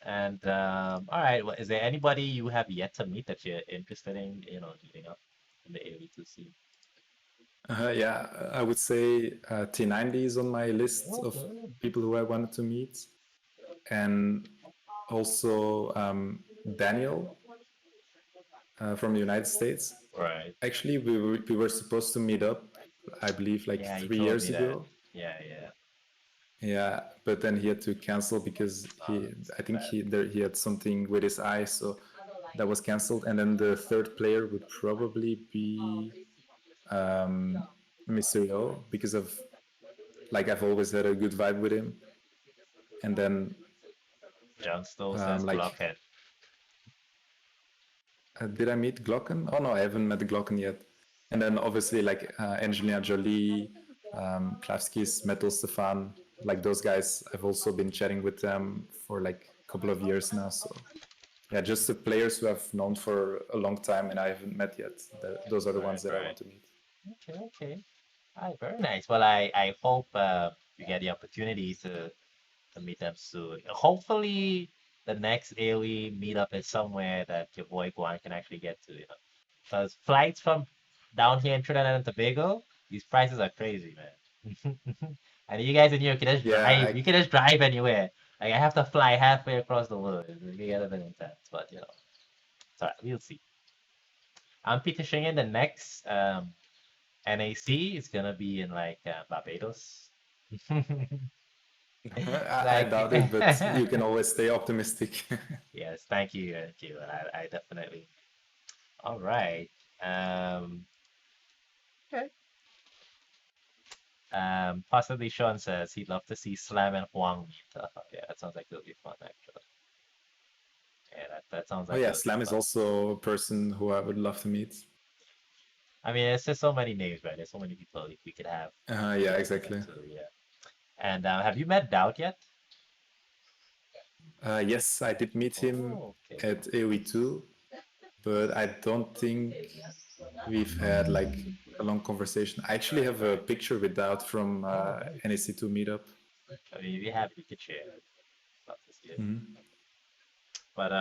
And all right, well, is there anybody you have yet to meet that you're interested in, meeting up in the AV2C? Yeah, I would say T90 is on my list of Okay. people who I wanted to meet, and also Daniel from the United States. Right. Actually, we were supposed to meet up, I believe, like Yeah, you three told years me that. ago. Yeah, yeah. Yeah, but then he had to cancel because I think he had something with his eye, so that was canceled. And then the third player would probably be Mr. Yo because of like I've always had a good vibe with him. And then John Stowe says like Glockhead. did I meet Glocken? Oh no, I haven't met Glocken yet. And then obviously like Angelina Jolie, Klavskis, Metal Stefan, like those guys, I've also been chatting with them for like a couple of years now. So yeah, just the players who I've known for a long time and I haven't met yet. Those are the Right, ones that I right. want to meet. Okay, okay. All right, very nice. Well, I hope you get the opportunity to meet them soon. Hopefully, the next AoE meetup is somewhere that your boy Guan can actually get to, you know. Because flights from down here in Trinidad and Tobago, these prices are crazy, man. And you guys in Europe can just Yeah, drive. You can just drive anywhere. Like I have to fly halfway across the world. It's really get a bit intense, but you know, it's all right. We'll see. I'm petitioning in the next NAC is gonna be in like Barbados. I Like, doubt it, but you can always stay optimistic. yes, thank you, thank you. I definitely. All right. Um, okay. Possibly Sean says he'd love to see Slam and Huang meet. Yeah, that sounds like it'll be fun, actually. Yeah, that sounds Oh like yeah, it'll be Slam is fun. also a person who I would love to meet. I mean, it's just so many names, right? There's so many people we could have Yeah, to get exactly. to. Yeah. And have you met Doubt yet? Yes, I did meet him Oh, okay. at AoE2, but I don't think we've had like a long conversation. I actually have a picture with Doubt from Oh, nice. NAC2 meetup. I mean, if you have, you could share. Love to see it. Mhm. But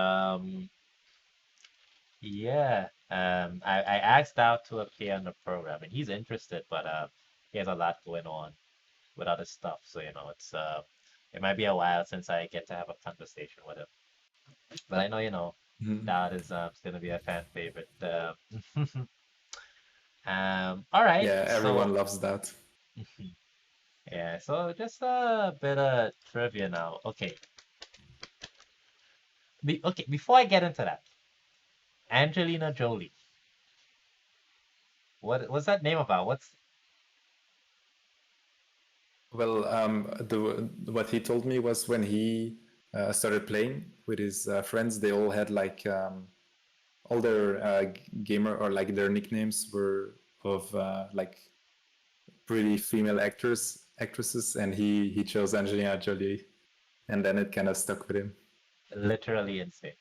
yeah. I asked Doubt to appear on the program, and he's interested, but he has a lot going on with other stuff. So you know, it might be a while since I get to have a conversation with him. But I know Mhm. that is gonna be a fan favorite. All right. Yeah, So everyone loves that. yeah. So just a bit of trivia now. Okay. Okay. Before I get into that, Angelina Jolie. What's that name about? What's Well, what he told me was when he started playing with his friends, they all had like all their gamer or like their nicknames were of like pretty female actresses, and he chose Angelina Jolie, and then it kind of stuck with him. literally insane.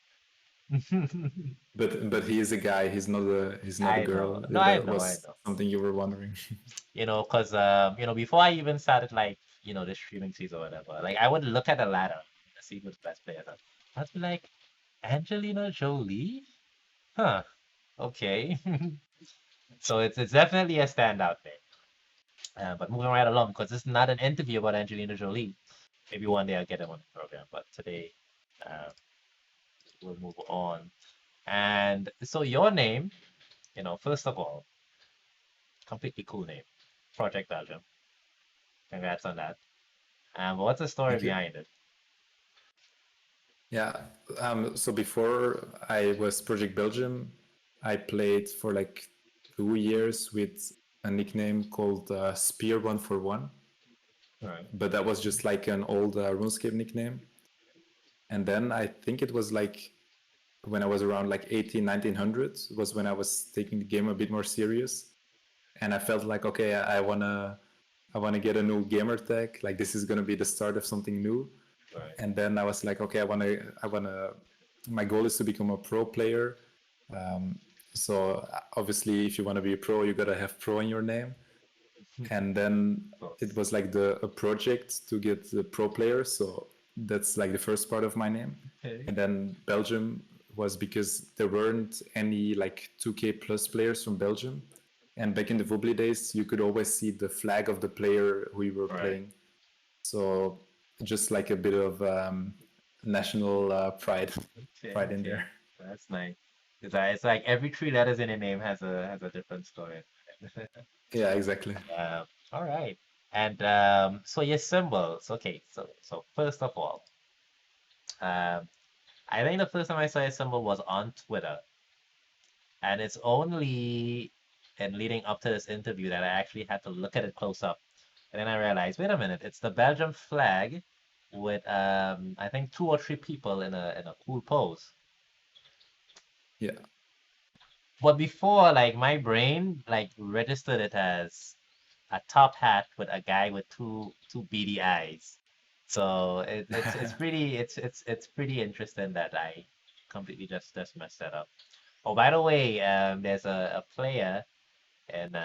But he is a guy. He's not a I know. girl. No, If I that know. I was know. something you were wondering. Because before I even started like the streaming season or whatever, like I would look at the ladder to see who's the best player. I'd be like, Angelina Jolie? Huh. Okay. So it's definitely a standout thing. But moving right along, because this is not an interview about Angelina Jolie. Maybe one day I'll get him on the program, but today uh, we'll move on. And so your name, first of all, completely cool name, Project Belgium. Congrats on that. But what's the story Thank you. behind it? Yeah. So before I was Project Belgium, I played for like 2 years with a nickname called Spear 141, All right. but that was just like an old RuneScape nickname. And then I think it was like when I was around like 18, 1900 was when I was taking the game a bit more serious. And I felt like, okay, I wanna get a new gamer tag. Like this is gonna be the start of something new. All right. And then I was like, okay, I wanna. My goal is to become a pro player. So obviously, if you want to be a pro, you gotta have pro in your name. And then Of it course. was like the a project to get the pro player. So that's like the first part of my name. Okay. And then Belgium was because there weren't any like 2K plus players from Belgium. And back in the Vobly days, you could always see the flag of the player who you were All right. playing. So just like a bit of national pride, Okay. pride in Okay. there. That's nice. It's like every three letters in a name has a different story. Yeah, exactly. All right. And so your symbols. Okay. So first of all, um, I think the first time I saw your symbol was on Twitter, and it's only in leading up to this interview that I actually had to look at it close up. And then I realized, wait a minute, it's the Belgium flag with I think two or three people in a cool pose. Yeah. But before, like my brain like registered it as a top hat with a guy with two beady eyes. So it's pretty it's pretty interesting that I completely just messed that up. Oh, by the way, there's a player in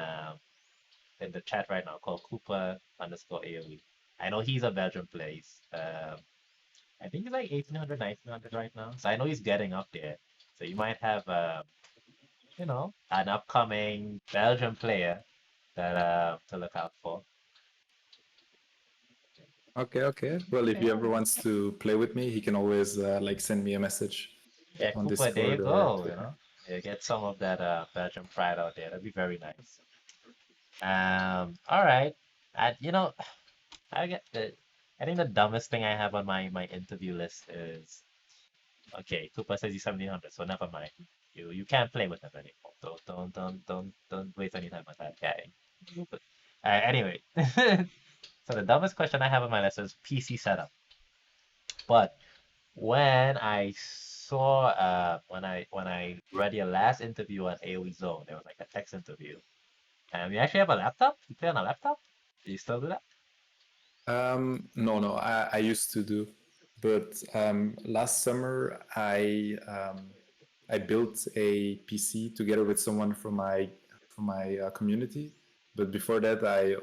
in the chat right now called Cooper underscore AoE. I know he's a Belgian player. I think he's like 1800, 1900 right now. So I know he's getting up there. So you might have, an upcoming Belgian player that to look out for. Okay, okay. Well, if he Yeah, ever wants to play with me, he can always like send me a message yeah, on Cooper, there you Discord or go. Twitter. Yeah, get some of that Belgian pride out there. That'd be very nice. All right. I, you know, I get the. I think the dumbest thing I have on my interview list is okay. Cooper says he's 1700, so never mind. You can't play with him anymore. Don't waste any time on that guy. Anyway, so the dumbest question I have on my list is PC setup. But when I saw when I read your last interview on AoE Zone, it was like a text interview. And you actually have a laptop? You play on a laptop? Do you still do that? No, I used to do, but last summer I built a PC together with someone from my community. But before that, I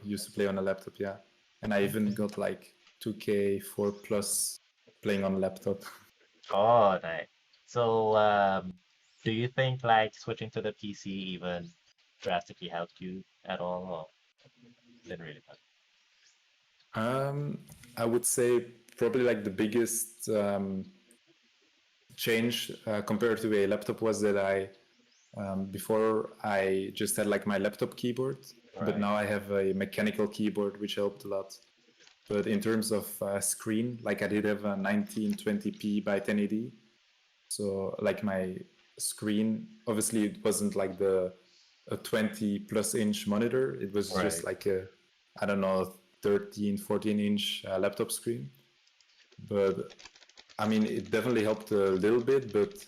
used to play on a laptop, yeah, and I even Okay. got like 2K 4 plus playing on a laptop. Oh, nice. So, do you think like switching to the PC even drastically helped you at all, or didn't really matter? Um, I would say probably like the biggest change compared to a laptop was that before I just had like my laptop keyboard, but Right. now I have a mechanical keyboard, which helped a lot. But in terms of screen, like I did have a 1920p by 1080, so like my screen, obviously it wasn't like the a 20 plus inch monitor. It was just Right. like a, I don't know, 13, 14 inch laptop screen. But I mean, it definitely helped a little bit, but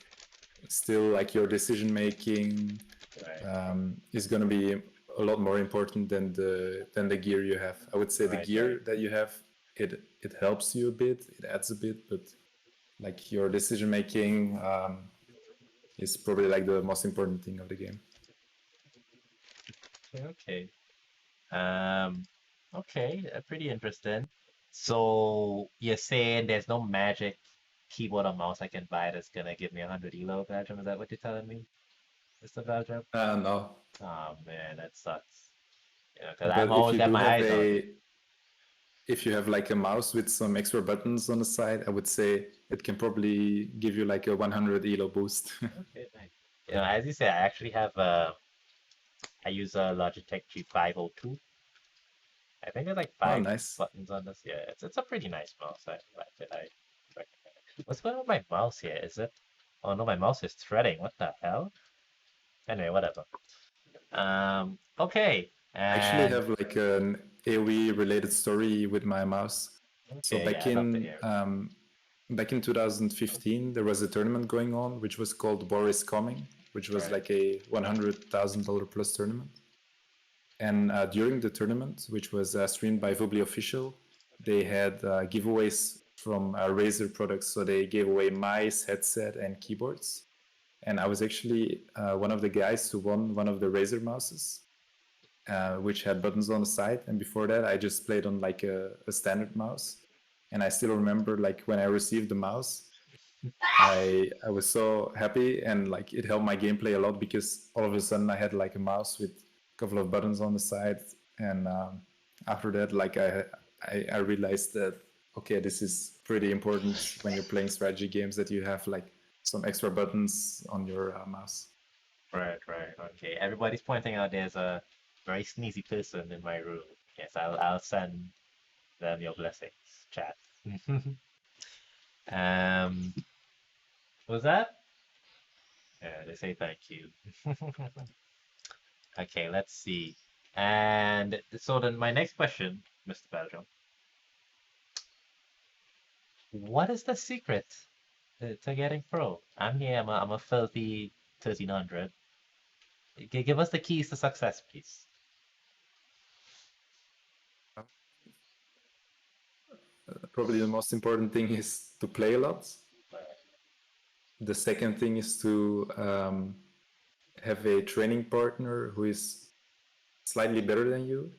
still like your decision making Right. is going to be a lot more important than the gear you have. I would say the Right. Right. gear that you have, it helps you a bit, it adds a bit, but like your decision making is probably like the most important thing of the game. Okay. Okay. Um, okay. Pretty interesting. So you're saying there's no magic keyboard or mouse I can buy that's gonna give me 100 elo Belgium? Is that what you're telling me, Mr. Belgium? No, Oh man, that sucks. Because I've but if always you got do my have eyes on it. a if you have like a mouse with some extra buttons on the side, I would say it can probably give you like a 100 elo boost. Okay, nice. As you say, I use a Logitech G502. I think there's like Oh, five nice. buttons on this. Yeah, it's a pretty nice mouse. I like it. I recommend it. What's going on with my mouse here? Is it? Oh no, my mouse is threading. What the hell? Anyway, whatever. Okay. I actually And have like an AoE related story with my mouse. So okay, yeah, I love to hear it. back in 2015, there was a tournament going on which was called War is Coming, which was Right. like a $100,000 plus tournament. And during the tournament, which was streamed by Vubli Official, they had giveaways from Razer products. So they gave away mice, headset, and keyboards. And I was actually one of the guys who won one of the Razer mouses, which had buttons on the side. And before that, I just played on like a standard mouse. And I still remember like when I received the mouse, I was so happy and like it helped my gameplay a lot because all of a sudden I had like a mouse with a couple of buttons on the side. And after that, like I realized that okay, this is pretty important when you're playing strategy games that you have like some extra buttons on your mouse. Right, right. Okay. Everybody's pointing out there's a very sneezy person in my room. Yes, I'll send them your blessings, chat. Um, was that? Yeah, they say thank you. Okay, let's see. And so then my next question, Mr. Belgium, what is the secret to getting pro? I'm here, I'm a filthy 1300. Give us the keys to success, please. Probably the most important thing is to play a lot. The second thing is to have a training partner who is slightly better than you,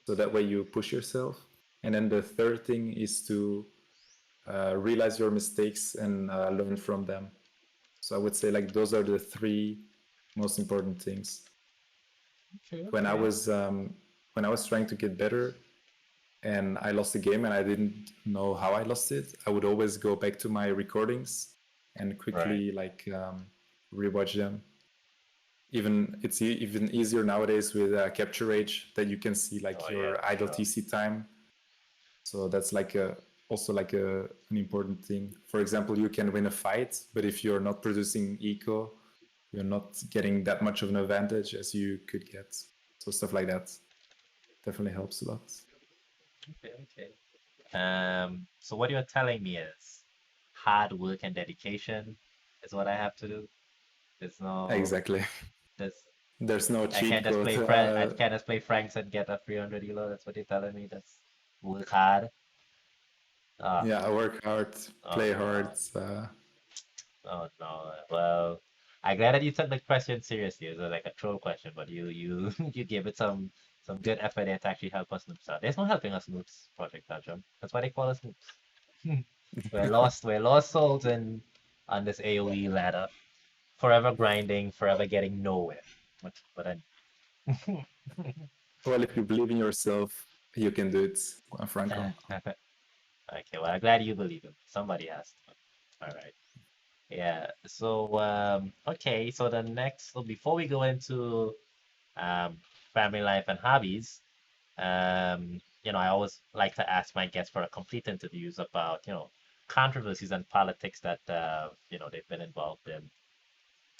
so that way you push yourself. And then the third thing is to realize your mistakes and learn from them. So I would say like those are the three most important things. Okay, When I okay. was when I was trying to get better and I lost the game and I didn't know how I lost it, I would always go back to my recordings and Right. quickly like rewatch them. Even it's even easier nowadays with capture rage that you can see like Oh yeah, your for idle sure. TC time. So that's like a also like an important thing. For example, you can win a fight, but if you're not producing eco, you're not getting that much of an advantage as you could get. So stuff like that definitely helps a lot. Okay, okay. So what you're telling me is hard work and dedication is what I have to do. There's no, Exactly. there's, There's no I can't cheat just code. play I can't just play Franks and get a 300 elo. That's what you're telling me. That's work hard. Ah, Yeah, I work hard, oh play hard. no, oh no. Well, I'm glad that you took the question seriously. It was like a troll question, but you you gave it some good effort there to actually help us noobs out. There's no helping us noobs, Project Belgium. That's why they call us noobs. We're lost souls in on this AoE ladder, forever grinding, forever getting nowhere. But then, Well, if you believe in yourself, you can do it, Franco. okay, well, I'm glad you believe him. Somebody has to. All right. Yeah. So, okay. So so before we go into um, family life and hobbies, I always like to ask my guests for a complete interviews about, controversies and politics that, they've been involved in.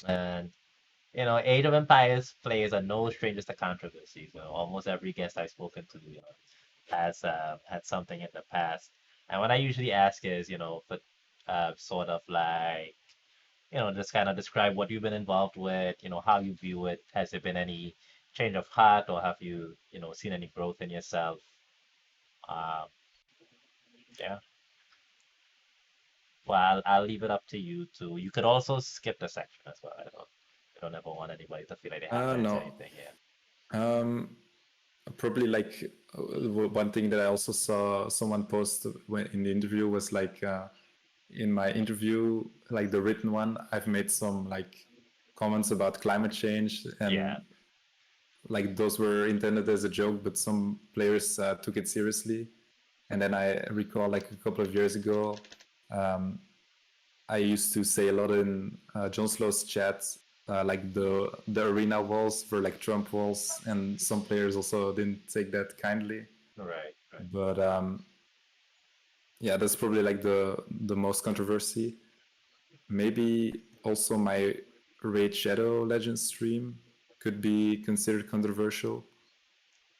And Age of Empires players are no strangers to controversies. Almost every guest I've spoken to, has had something in the past. And what I usually ask is, for sort of like, just kind of describe what you've been involved with, how you view it. Has there been any change of heart, or have you, seen any growth in yourself? Um, yeah. Well, I'll leave it up to you to. You could also skip the section as well. I don't ever want anybody to feel like they have to answer No. anything. Yeah. Um, Probably like one thing that I also saw someone post when in the interview was like in my interview, like the written one, I've made some like comments about climate change Yeah. and like those were intended as a joke, but some players took it seriously. And then I recall like a couple of years ago, um, I used to say a lot in John Slow's chat, like the arena walls were like Trump walls, and some players also didn't take that kindly. Right. Right. But yeah, that's probably like the most controversy. Maybe also my Raid Shadow Legends stream could be considered controversial.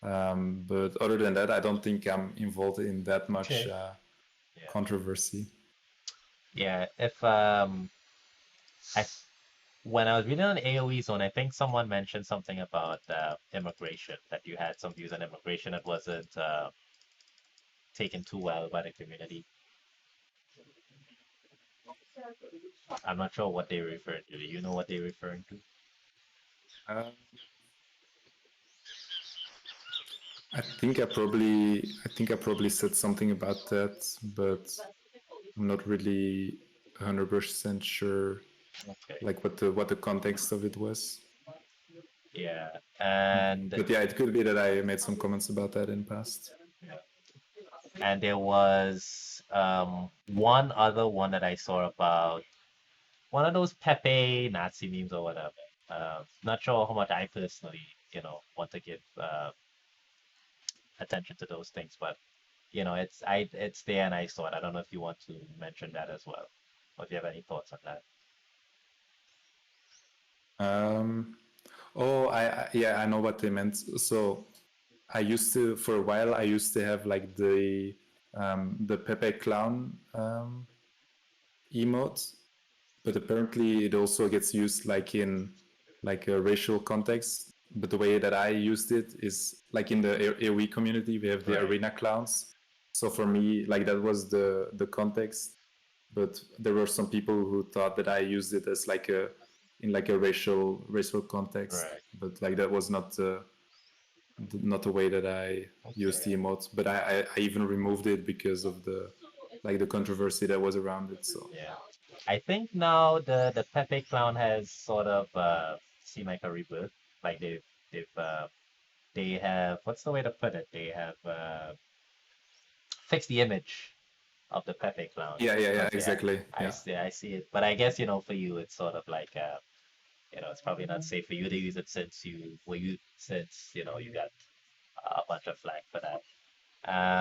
But other than that, I don't think I'm involved in that much Okay. Yeah. controversy. Yeah. If I when I was reading on AoE Zone, I think someone mentioned something about immigration, that you had some views on immigration that wasn't taken too well by the community. I'm not sure what they were referring to. Do you know what they're referring to? Uh, I think I probably said something about that, but I'm not really 100% sure Okay. like what the context of it was. Yeah. And But yeah, it could be that I made some comments about that in the past. yeah. And there was one other one that I saw about one of those Pepe Nazi memes or whatever. Not sure how much I personally, want to give attention to those things, but it's there and I saw it. I don't know if you want to mention that as well, or if you have any thoughts on that. Um, oh, yeah, I know what they meant. So I used to for a while. I used to have like the Pepe Clown emote, but apparently it also gets used like in like a racial context. But the way that I used it is like in the AoE community, we have the Right. arena clowns. So for me, like that was the context. But there were some people who thought that I used it as like a in like a racial context. Right. But like that was not. not the way that I use the Okay. emotes. But I even removed it because of the like the controversy that was around it. So Yeah. I think now the Pepe Clown has sort of seemed like a rebirth. Like they've they have, what's the way to put it? They have fixed the image of the Pepe Clown. yeah, Because yeah, exactly. Yeah, I see it. But I guess, for you it's sort of like it's probably not safe for you to use it since you got a bunch of flack for that.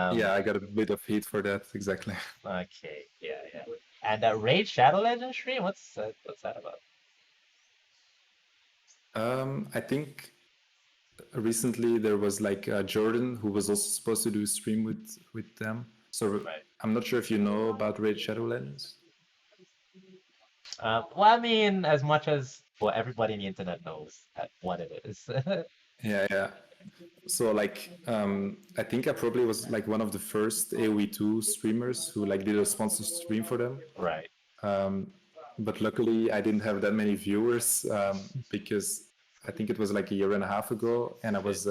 yeah. Um, I got a bit of heat for that. Exactly. okay, yeah, yeah. And Raid Shadow Legend stream, what's that about? I think recently there was like Jordan who was also supposed to do a stream with them. So Right. I'm not sure if you know about Raid Shadowlands. Well, I mean, as much as well, everybody on the internet knows what it is. Yeah. So like I think I probably was like one of the first AoE 2 streamers who like did a sponsored stream for them. Right. Um, but luckily, I didn't have that many viewers because I think it was like a year and a half ago, and I Okay. was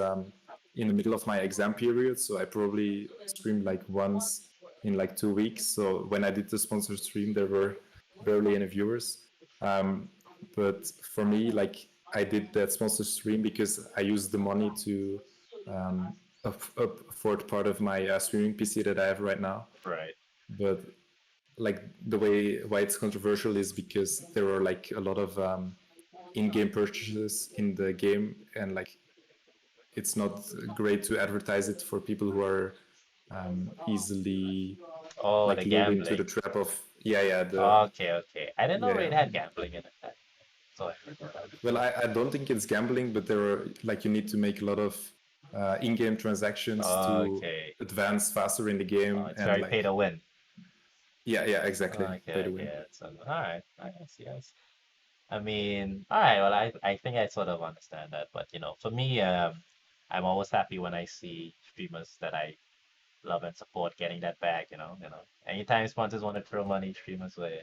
in the middle of my exam period. So I probably streamed like once in like 2 weeks. So when I did the sponsored stream, there were barely any viewers. Um, but for me, like I did that sponsored stream because I used the money to um, afford part of my streaming PC that I have right now. Right. But like the way why it's controversial is because there are like a lot of in-game purchases in the game, and like it's not great to advertise it for people who are easily Oh, like the lured into the gambling. trap of yeah the Okay, okay. I didn't know yeah Raid had gambling in it. So well I don't think it's gambling, but there are like you need to make a lot of in-game transactions to okay. advance faster in the game, It's and very pay like to win. yeah exactly pay Okay, to okay. win. So, all right. I see. I see. I mean, all right. Well, I think I sort of understand that, but for me, I'm always happy when I see streamers that I love and support getting that back. Anytime sponsors want to throw money, streamers way.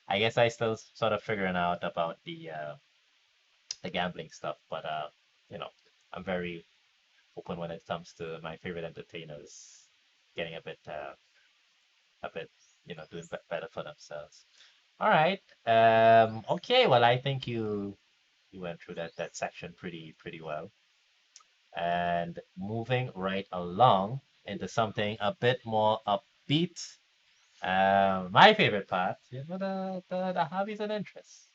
I guess I still sort of figuring out about the gambling stuff, but you know, I'm very open when it comes to my favorite entertainers getting a bit, doing better for themselves. All right. Okay. Well, I think you went through that section pretty well, and moving right along into something a bit more upbeat. My favorite part, the hobbies and interests.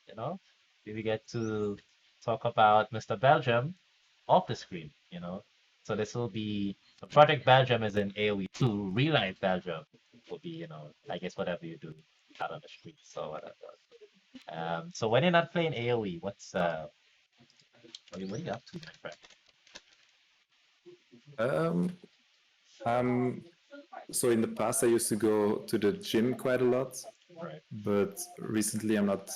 We get to talk about Mr. Belgium off the screen. So this will be so Project Belgium is in AoE 2. Real life Belgium will be, I guess whatever you do out on the street. So whatever. So when you're not playing AoE, what are you up to, my friend? um I'm So in the past, I used to go to the gym quite a lot, Right. but recently I'm not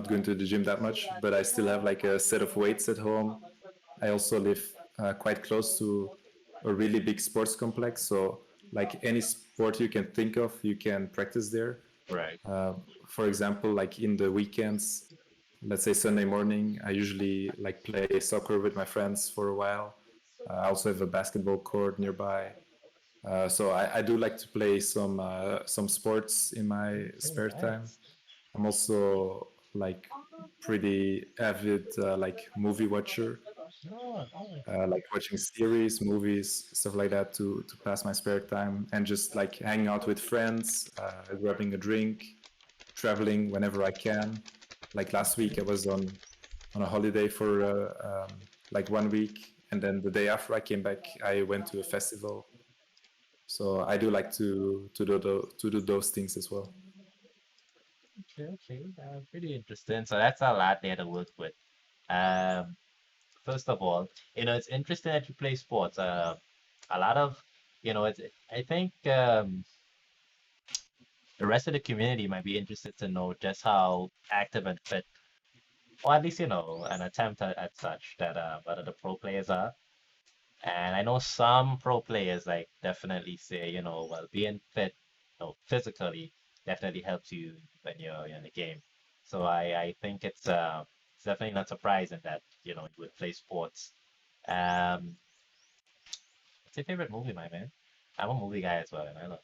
going to the gym that much. But I still have like a set of weights at home. I also live quite close to a really big sports complex, so like any sport you can think of, you can practice there. Right. Uh, for example, like in the weekends, let's say Sunday morning, I usually like play soccer with my friends for a while. I also have a basketball court nearby. So I do like to play some sports in my Okay, spare time. nice. I'm also like pretty avid like movie watcher, Oh, oh, like watching series, movies, stuff like that to pass my spare time, and just like hanging out with friends, grabbing a drink, traveling whenever I can. Like last week, I was on a holiday for like 1 week, and then the day after I came back, I went to a festival. So I do like to do those things as well. okay, okay. Pretty interesting. So that's a lot there to work with. Um, First of all, it's interesting that you play sports. A lot of, I think the rest of the community might be interested to know just how active and fit, or at least, an attempt at such that a lot of the pro players are. And I know some pro players like definitely say, well, being fit, physically definitely helps you when you're in the game. So I think it's definitely not surprising that, you would play sports Um, what's your favorite movie, my man? I'm a movie guy as well, and I love.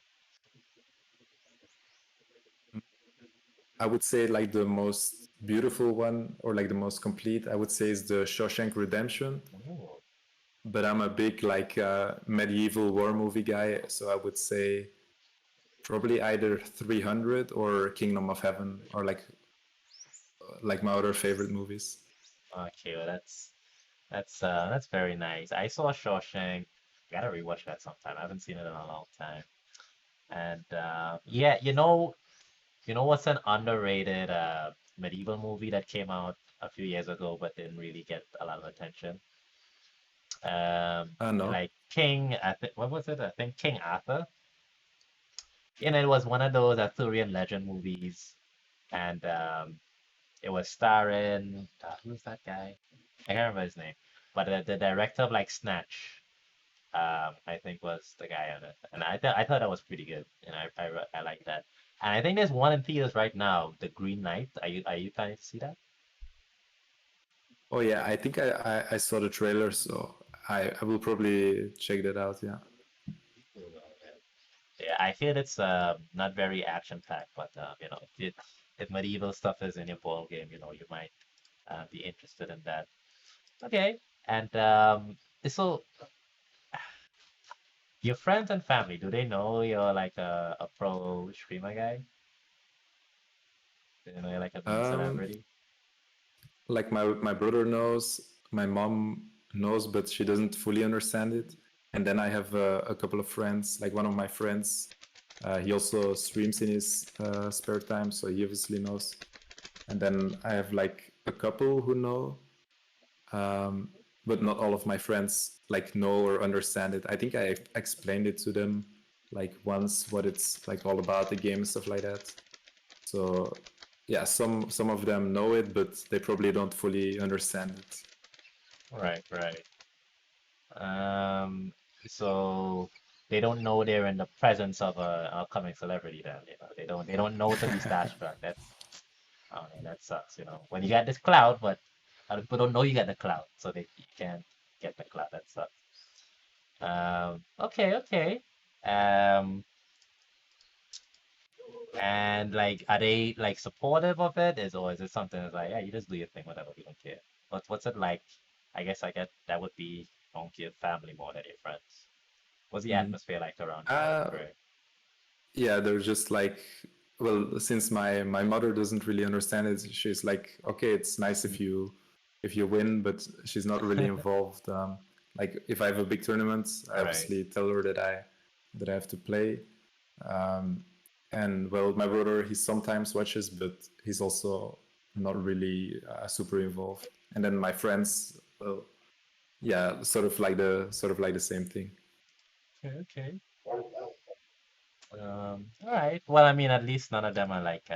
I would say like the most beautiful one or like the most complete, I would say is the Shawshank Redemption. Ooh, But I'm a big like medieval war movie guy, so I would say probably either 300 or Kingdom of Heaven or like my other favorite movies. okay, well that's very nice. I saw Shawshank. Gotta rewatch that sometime. I haven't seen it in a long time. And yeah, you know what's an underrated medieval movie that came out a few years ago but didn't really get a lot of attention? No. Like King, I think what was it? I think King Arthur. And it was one of those Arthurian legend movies, and it was starring who's that guy? I can't remember his name, but the director of like Snatch, I think was the guy on it, and I thought that was pretty good, and I like that. And I think there's one in theaters right now, The Green Knight. Are you planning to see that? Oh yeah, I think I saw the trailer, so I will probably check that out. Yeah. Yeah, I feel it's not very action packed, but if medieval stuff is in your ball game, you might be interested in that. Okay, and so your friends and family, do they know you're like a pro streamer guy? Do they know you're like a B Um, celebrity? like my brother knows, my mom knows, but she doesn't fully understand it. And then I have a couple of friends, like one of my friends, he also streams in his spare time, so he obviously knows. And then I have like a couple who know, um, but not all of my friends like know or understand it. I think I explained it to them like once what it's like all about the game and stuff like that. So yeah, some of them know it, but they probably don't fully understand it. Right, right. Um, so they don't know they're in the presence of a upcoming celebrity then, they don't know to be starstruck. Oh man, that sucks, When you got this cloud, but other people don't know you got the cloud, so you can't get the cloud. That sucks. Okay, okay. Um, and like, are they like supportive of it? Or is it something that's like, yeah, you just do your thing, whatever, we don't care. What's it like? I guess I get that would be don't your family more than your friends. What's the Mhm. atmosphere like around your Uh, career? yeah, they're just like, well, since my mother doesn't really understand it, she's like, okay, it's nice if you win, but she's not really involved. Like if I have a big tournament, I Right. obviously tell her that I have to play. Um, and well, my brother he sometimes watches, but he's also not really super involved. And then my friends, well, yeah, sort of like the same thing. Okay, okay. All right. Well, I mean, at least none of them are like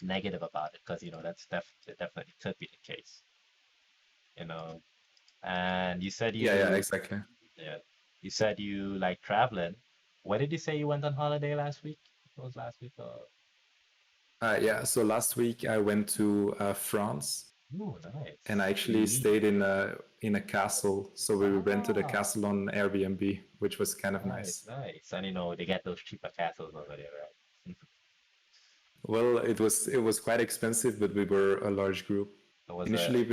negative about it, because it definitely could be the case, you know. And Yeah, yeah, exactly. yeah, you said you like traveling. Where did you say you went on holiday last week? It was last week or? Yeah, so last week I went to France Ooh, and I nice. actually stayed in a castle. So we rented a Ah, castle on Airbnb, which was kind of nice, nice. nice. And they get those cheaper castles over there, right? Well, it was quite expensive, but we were a large group. It was Initially,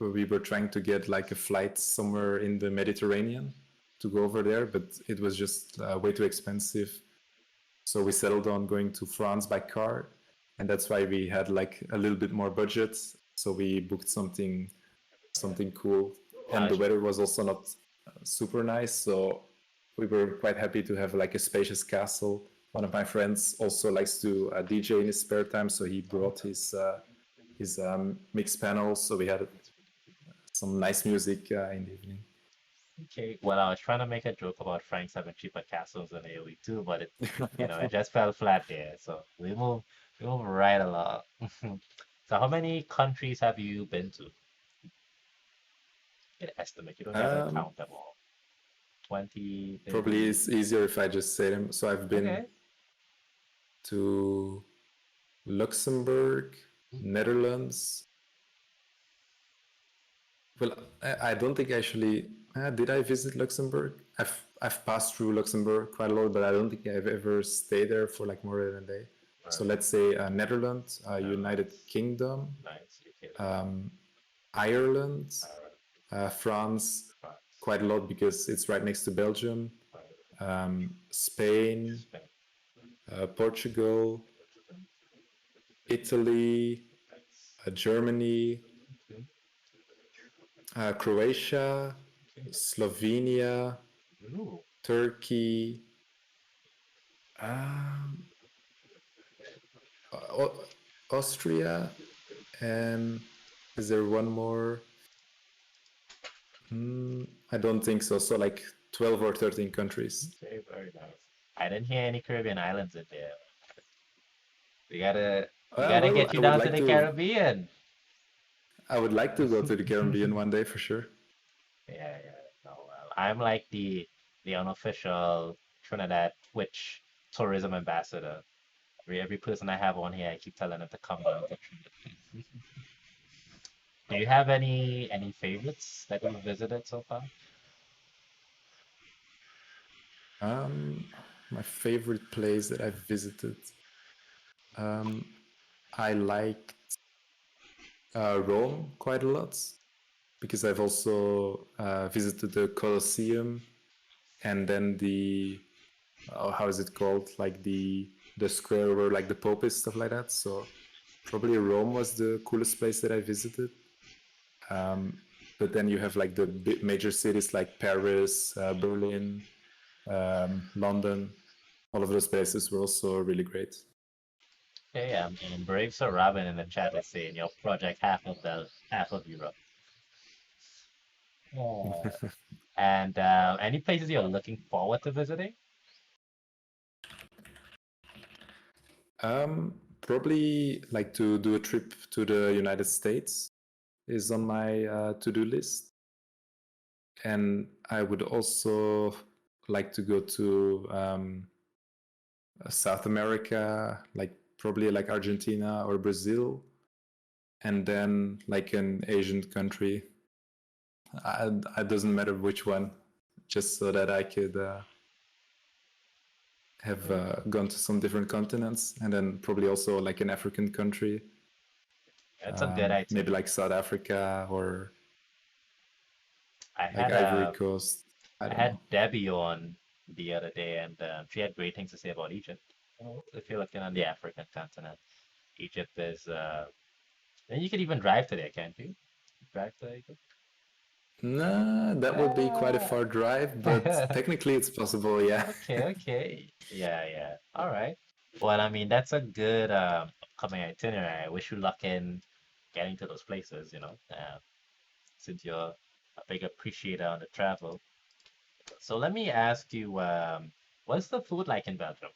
we were trying to get like a flight somewhere in the Mediterranean to go over there, but it was just way too expensive. So we settled on going to France by car, and that's why we had like a little bit more budget. So we booked something cool, and the large. weather was also not super nice. So we were quite happy to have like a spacious castle. One of my friends also likes to DJ in his spare time, so he brought his mixed panels. So we had some nice music in the evening. Okay. Well, I was trying to make a joke about Franks having cheaper castles than AoE too, but it just fell flat there. So we move right along. So how many countries have you been to? Get an estimate. You don't have to um, count them all. 20, Probably 30. it's easier if I just say them. So I've been Okay. to Luxembourg, Netherlands, Well, I don't think actually. Did I visit Luxembourg? I've passed through Luxembourg quite a lot, but I don't think I've ever stayed there for like more than a day. So Right. let's say Netherlands, United Netherlands. Kingdom, Nice. UK. Ireland, Ireland. France, France. quite a lot because it's right next to Belgium, Ireland. Spain, Spain. Portugal, Italy, Nice. Germany, Okay. Croatia, Okay. Slovenia, Ooh. Turkey, um, Austria, and is there one more? I don't think so. So like 12 or 13 countries. Okay. Very nice. I didn't hear any Caribbean islands in there. We gotta, we gotta Well, get you down to the Caribbean. I would like to go to the Caribbean one day for sure. Yeah, yeah. No, I'm like the unofficial Trinidad Twitch tourism ambassador. Every person I have on here, I keep telling them to come down to Trinidad. Do you have any favorites that you've visited so far? Um, my favorite place that I've visited. Um, I like Rome quite a lot because I've also visited the Colosseum and then the how is it called, like the square where like the Pope is, stuff like that. So probably Rome was the coolest place that I visited. But then you have like the major cities like Paris, Berlin, London. All of those places were also really great. Okay, and Brave Sir Robin in the chat is saying your project half of Europe. Oh. And any places you're looking forward to visiting? Probably like to do a trip to the United States is on my to-do list, and I would also like to go to South America, like probably like Argentina or Brazil, and then like an Asian country. It doesn't matter which one, just so that I could have Yeah, gone to some different continents, and then probably also like an African country, that's a good maybe itinerary. like South Africa or I like had Ivory Coast. I I don't know. had Debbie on the other day, and she had great things to say about Egypt. Oh, if you're looking on the African continent, Egypt is. And you could even drive to there, can't you? Drive to Egypt. Nah, that would be quite a Ah. far drive, but technically it's possible, yeah. Okay, okay. Yeah, yeah. All right. Well, I mean, that's a good upcoming itinerary. I wish you luck in getting to those places, since you're a big appreciator on the travel. So let me ask you, what's the food like in Belgium?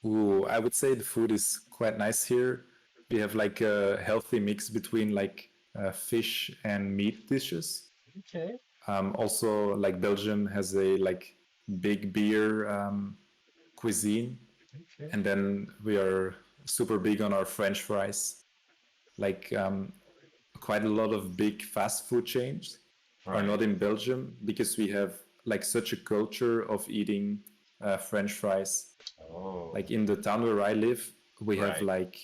Ooh, I would say the food is quite nice here. We have like a healthy mix between like fish and meat dishes. Okay, Also, like Belgium has a like big beer cuisine, okay. and then we are super big on our French fries. Like quite a lot of big fast food chains are Right. not in Belgium because we have like such a culture of eating French fries. Oh, Like in the town where I live, we have right. like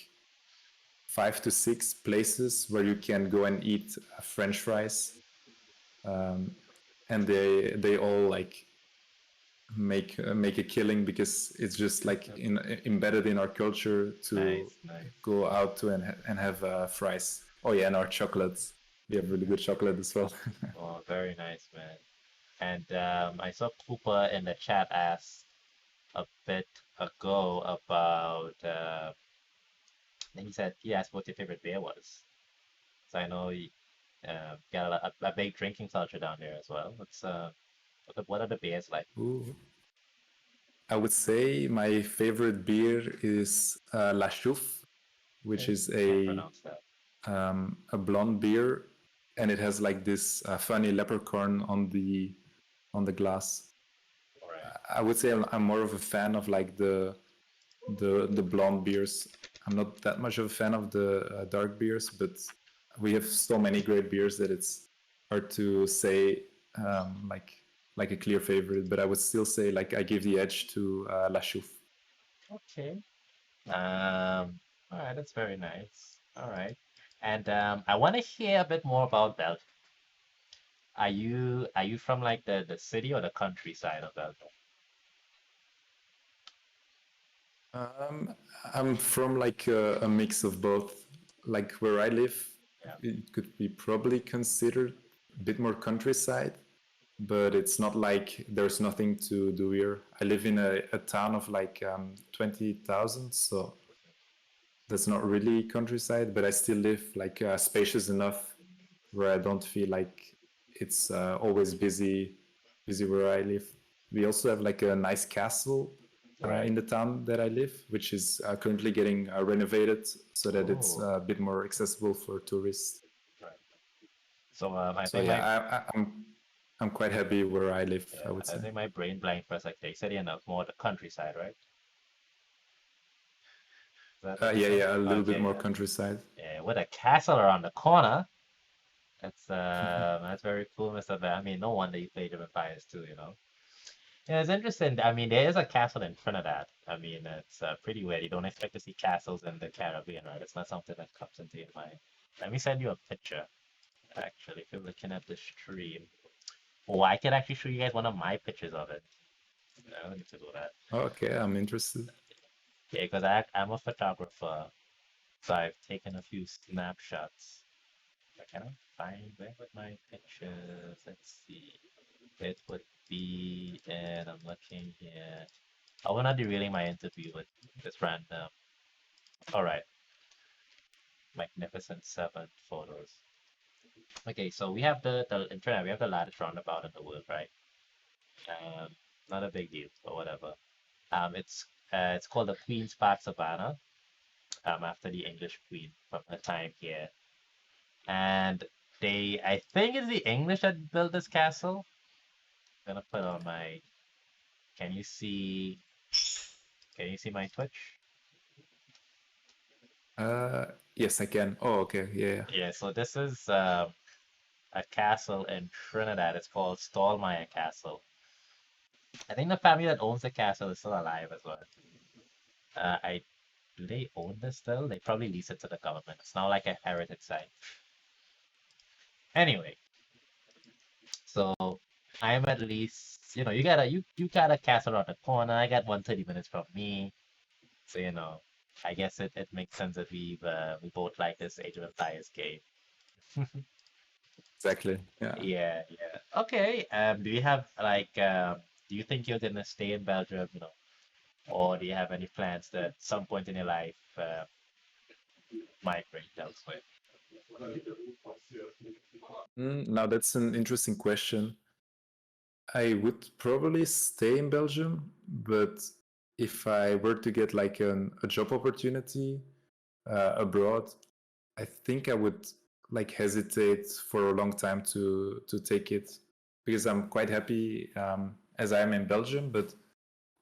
5 to 6 places where you can go and eat French fries, and they all like make a killing because it's just like embedded in our culture to Nice, nice. go out to and have fries. Oh yeah, and our chocolates. We have really good chocolate as well. Oh, very nice, man. And I saw Cooper in the chat ask a bit ago about, I think he asked what your favorite beer was. So I know you got a big drinking culture down there as well. What are the beers like? Ooh. I would say my favorite beer is La Chouffe, which Okay, is can't pronounce that. a blonde beer, and it has like this funny leprechaun on the glass. All right. I would say I'm more of a fan of like the blonde beers. I'm not that much of a fan of the dark beers, but we have so many great beers that it's hard to say like a clear favorite. But I would still say like I give the edge to La Chouffe. Okay. All right, that's very nice. All right. And I want to hear a bit more about Belgium. Are you from like the city or the countryside of Belgium? Um, I'm from like a mix of both. Like where I live, Yeah. it could be probably considered a bit more countryside, but it's not like there's nothing to do here. I live in a town of like 20,000, so that's not really countryside, but I still live like spacious enough where I don't feel like it's always busy where I live. We also have like a nice castle Right. in the town that I live, which is currently getting renovated so that it's Oh, a bit more accessible for tourists. right. So I So think yeah, my I'm quite happy where I live, I yeah, would I say. think my brain blank for a second. You said you're not more the countryside, right? Is that what you Yeah, said? yeah, a little bit Okay, more yeah. countryside. Yeah, with a castle around the corner. That's very cool, Mr. Bear. I mean, no wonder you played German Empires too, you know. Yeah, it's interesting. I mean, there is a castle in Trinidad. I mean, it's pretty weird. You don't expect to see castles in the Caribbean, right? It's not something that comes into your mind. Let me send you a picture, actually, if you're looking at the stream. Oh, I can actually show you guys one of my pictures of it. I don't need to do that. Okay, I'm interested. Yeah, because I'm a photographer, so I've taken a few snapshots. I cannot find where with my pictures. Let's see. It would be, and I'm looking here. I will not derailing my interview with this random. All right, Magnificent Seven photos. Okay, so we have the internet. We have the largest roundabout in the world, right? Um, Not a big deal, but whatever. It's called the Queen's Park Savannah, after the English Queen from her time here. And I think it's the English that built this castle. I'm gonna put on my. Can you see? Can you see my Twitch? Uh, yes, I can. Oh, okay, yeah, yeah. Yeah. So this is a castle in Trinidad. It's called Stallmeyer Castle. I think the family that owns the castle is still alive as well. I Do they own this still? They probably lease it to the government. It's not like a heritage site. Anyway, so I'm at least, you got a castle around the corner. I got 130 minutes from me. So, I guess it makes sense that we both like this Age of Empires game. Exactly. Yeah. Yeah, yeah. Okay. Do you have like do you think you're gonna stay in Belgium, or do you have any plans to at some point in your life migrate elsewhere? Now that's an interesting question. I would probably stay in Belgium, but if I were to get like a job opportunity abroad, I think I would like hesitate for a long time to take it because I'm quite happy as I am in Belgium, but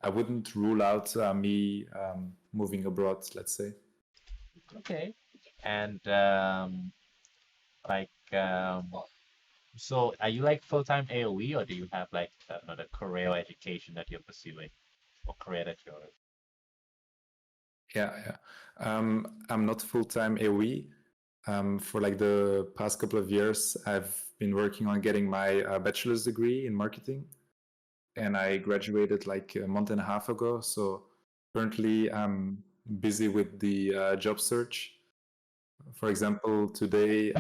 I wouldn't rule out me moving abroad, let's say. Okay. And like so are you like full-time AoE, or do you have like another career or education that you're pursuing, or career that you're Yeah, yeah. I'm not full time AoE. For like the past couple of years, I've been working on getting my bachelor's degree in marketing, and I graduated like a month and a half ago. So currently, I'm busy with the job search. For example, today,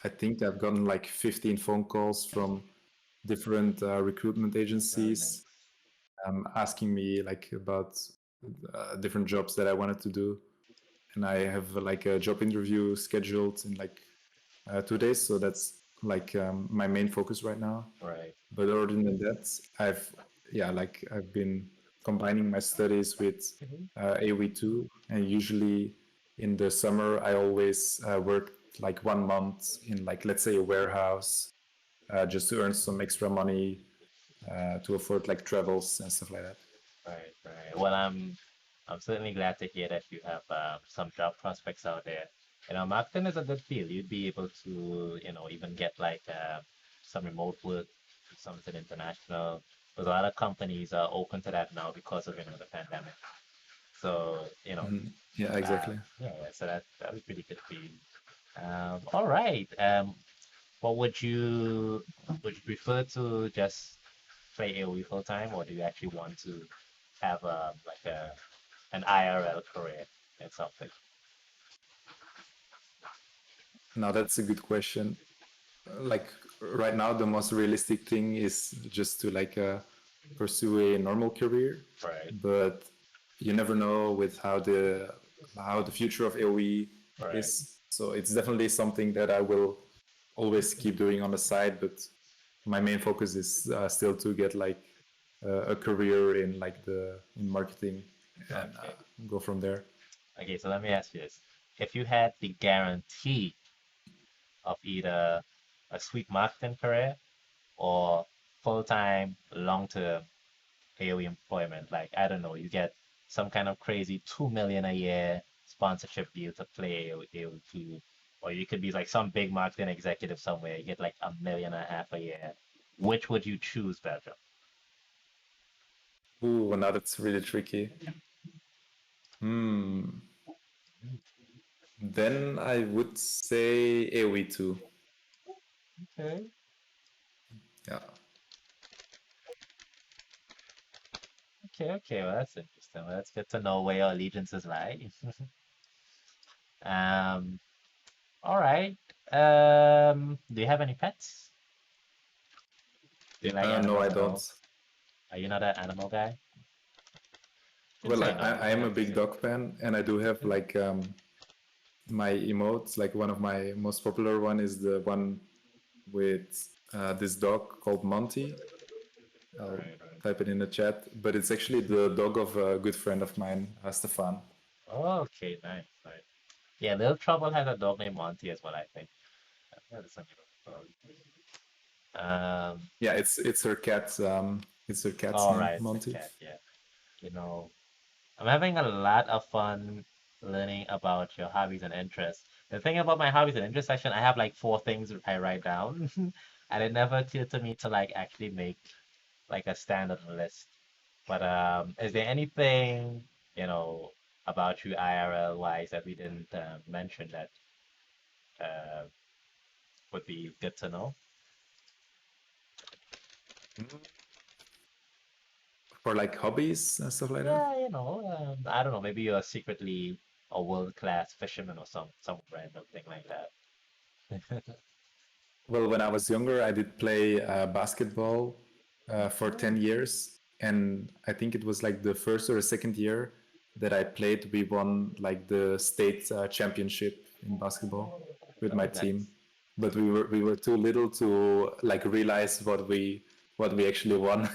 I think I've gotten like 15 phone calls from different recruitment very agencies nice. asking me like about different jobs that I wanted to do, and I have like a job interview scheduled in like 2 days. So that's like my main focus right now. Right. But other than that, I've been combining my studies with Mhm. AoE2, and usually in the summer I always work like 1 month in like let's say a warehouse just to earn some extra money to afford like travels and stuff like that. Right, right. Well, I'm certainly glad to hear that you have some job prospects out there. marketing is a good field. You'd be able to, even get like some remote work, something international. Because a lot of companies are open to that now because of, the pandemic. So, Yeah, exactly. yeah, so that would be pretty good for you. All right. What would you prefer to just play AoE full time, or do you actually want to have like an IRL career in something? Now that's a good question. Like right now, the most realistic thing is just to like pursue a normal career, Right, but you never know with how the future of AoE right. is. So it's definitely something that I will always keep doing on the side, but my main focus is still to get like a career in like the in marketing and Okay. go from there. Okay, so let me ask you this. If you had the guarantee of either a sweet marketing career or full-time, long-term AoE employment, like I don't know, you get some kind of crazy 2 million a year sponsorship deal to play AoE, or you could be like some big marketing executive somewhere, you get like 1.5 million a year. Which would you choose, Belgium? Ooh, now that's really tricky. Hmm. Then I would say AoE 2. Okay. Yeah. Okay, okay, well that's interesting. Well, that's good to know where your allegiances lie. Um, all right. Do you have any pets? Do you like No, I animals at don't. all? Are you not an animal guy? Didn't Well, say no. I You am a have to big say. dog fan, and I do have like my emotes. Like one of my most popular one is the one with this dog called Monty. I'll Right, right. type it in the chat, but it's actually the dog of a good friend of mine, Stefan. Oh, okay, nice, nice. Yeah, Little Trouble has a dog named Monty as well, I think. I've heard something about Yeah, it's her cat. It's her cat's all name, right, it's a Monty. cat, yeah. You know, I'm having a lot of fun learning about your hobbies and interests. The thing about my hobbies and interests section, I have like four things I write down, and it never occurred to me to like actually make like a standard list. But is there anything, you know, about you IRL wise that we didn't mention that uh, would be good to know? For like hobbies and stuff like that. Yeah, I don't know, maybe you're secretly a world-class fisherman or some random thing like that. Well, when I was younger, I did play basketball for Oh, 10 years. And I think it was like the first or the second year that I played, we won like the state championship in basketball with my oh, team. nice. But we were too little to like realize what we actually won.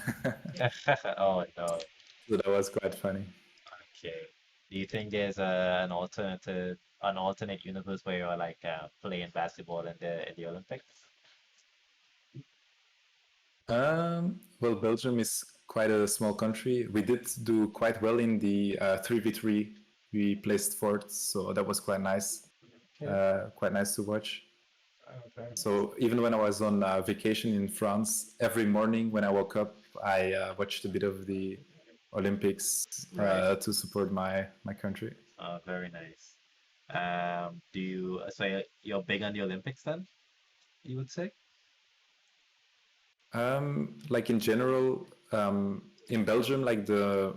Oh no. So that was quite funny. Okay. Do you think there's an alternate universe where you're like playing basketball in the Olympics? Well, Belgium is quite a small country. We did do quite well in the 3v3. We placed fourth, so that was Okay. quite nice to watch. Oh, very nice. So even when I was on vacation in France, every morning when I woke up, I watched a bit of the Olympics Right. to support my country. Very nice. Do you so you're big on the Olympics then, you would say? Like in general, in Belgium, like the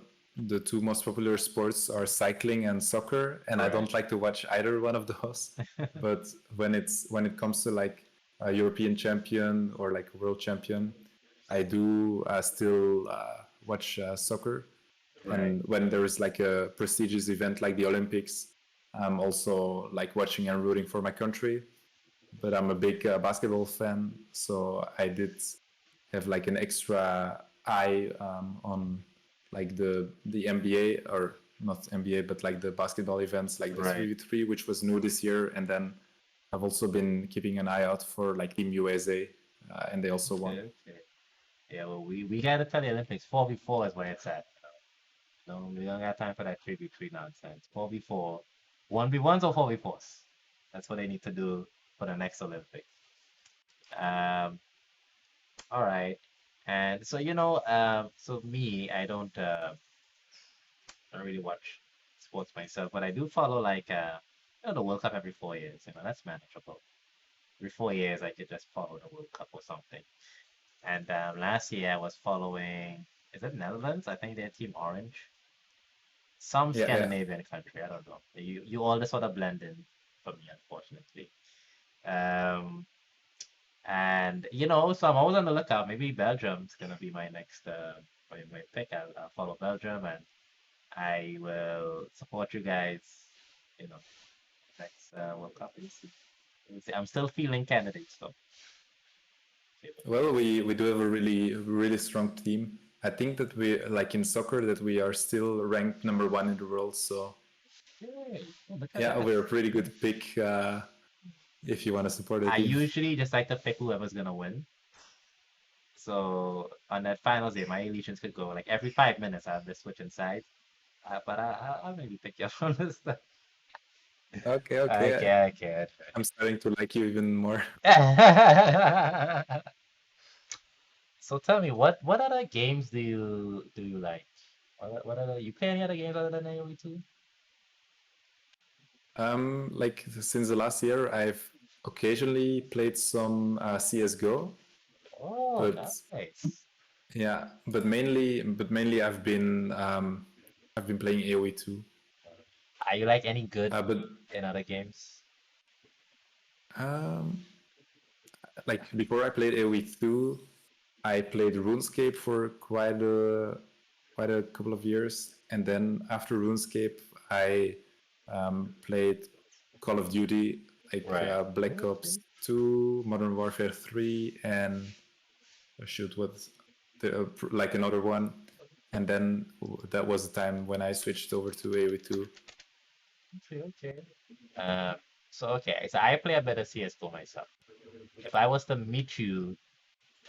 two most popular sports are cycling and soccer, and I Right. don't like to watch either one of those. But when it comes to like a European champion or like a world champion, I do still watch soccer. Right. And when there is like a prestigious event like the Olympics, I'm also like watching and rooting for my country. But I'm a big basketball fan, so I did have like an extra eye on like the NBA, or not NBA, but like the basketball events like the Right. 3v3, which was new this year. And then I've also been keeping an eye out for like Team USA, and they also won. Okay, okay. Yeah, well, we gotta tell the Olympics 4v4 is where it's at. No, we don't got time for that 3v3 nonsense. 4v4. 1v1s or 4v4s? That's what they need to do for the next Olympics. Um, all right. And so, so me, I don't really watch sports myself, but I do follow like the World Cup every 4 years. That's manageable. Every 4 years, I could just follow the World Cup or something. And last year, I was following. Is it Netherlands? I think they're Team Orange. Some Yeah, yeah. Scandinavian country. I don't know. You all just sort of blend in for me, unfortunately. Um, and so I'm always on the lookout. Maybe Belgium's gonna be my next my pick. I'll follow Belgium and I will support you guys. You know, next World Cup. We'll see. I'm still feeling candidates though. Well, we do have a really strong team. I think that we like in soccer that we are still ranked number one in the world. So Yay. Oh, look at yeah, that. we're a pretty good pick if you want to support a I team. usually just like to pick whoever's gonna win. So on that finals day, my allegiance could go like every 5 minutes. I have this switch inside. But I'll maybe pick you up on this stuff. Okay, okay. Okay, okay. I'm starting to like you even more. So tell me, what other games do you like? What other you play any other games other than AoE 2? Like since the last year, I've occasionally played some CS:GO, Oh, but nice. mainly I've been playing AoE too. Are you like any good But in other games? um, like before I played AoE two, I played RuneScape for quite a couple of years, and then after RuneScape, I played Call of Duty, like Right. Black Ops 2, Modern Warfare 3, and shoot, what's like another one. And then that was the time when I switched over to AoE 2. Okay, okay. Um, so I play a bit of CS:GO myself. If I was to meet you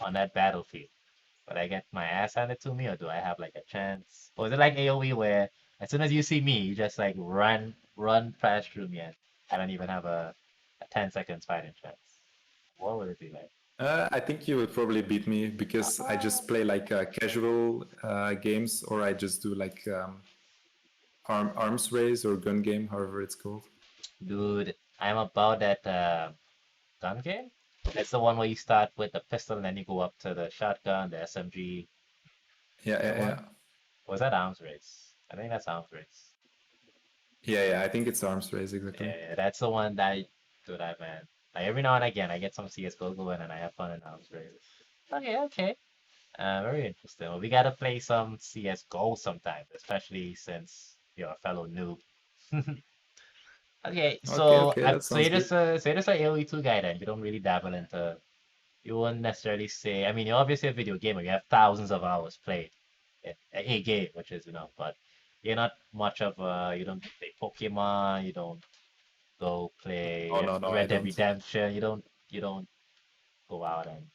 on that battlefield, would I get my ass handed to me, or do I have like a chance? Or is it like AoE where as soon as you see me, you just like run past through me and I don't even have a 10 seconds fighting chance? What would it be like? I think you would probably beat me because I Ah, just play like casual games, or I just do like arms race or gun game, however it's called. dude, I'm about that gun game. It's the one where you start with the pistol and then you go up to the shotgun, the SMG. Yeah, That yeah, one? yeah, Or was that arms race? I think that's arms race. yeah. I think it's arms race exactly. Yeah, that's the one that I do that, man. Like every now and again, I get some CS:GO going and I have fun in arms race. Okay, okay. Very interesting. Well, we gotta play some CS:GO sometime, especially since you're a fellow noob. Okay, Okay, so okay, that sounds good. so you're just an AoE 2 guy then. You don't really dabble into. You wouldn't necessarily say. I mean, you're obviously a video gamer. You have thousands of hours played in a game, which is but you're not much of a. You don't play Pokemon. You don't go Oh play no, no, I Red Dead don't. Redemption. You don't go out and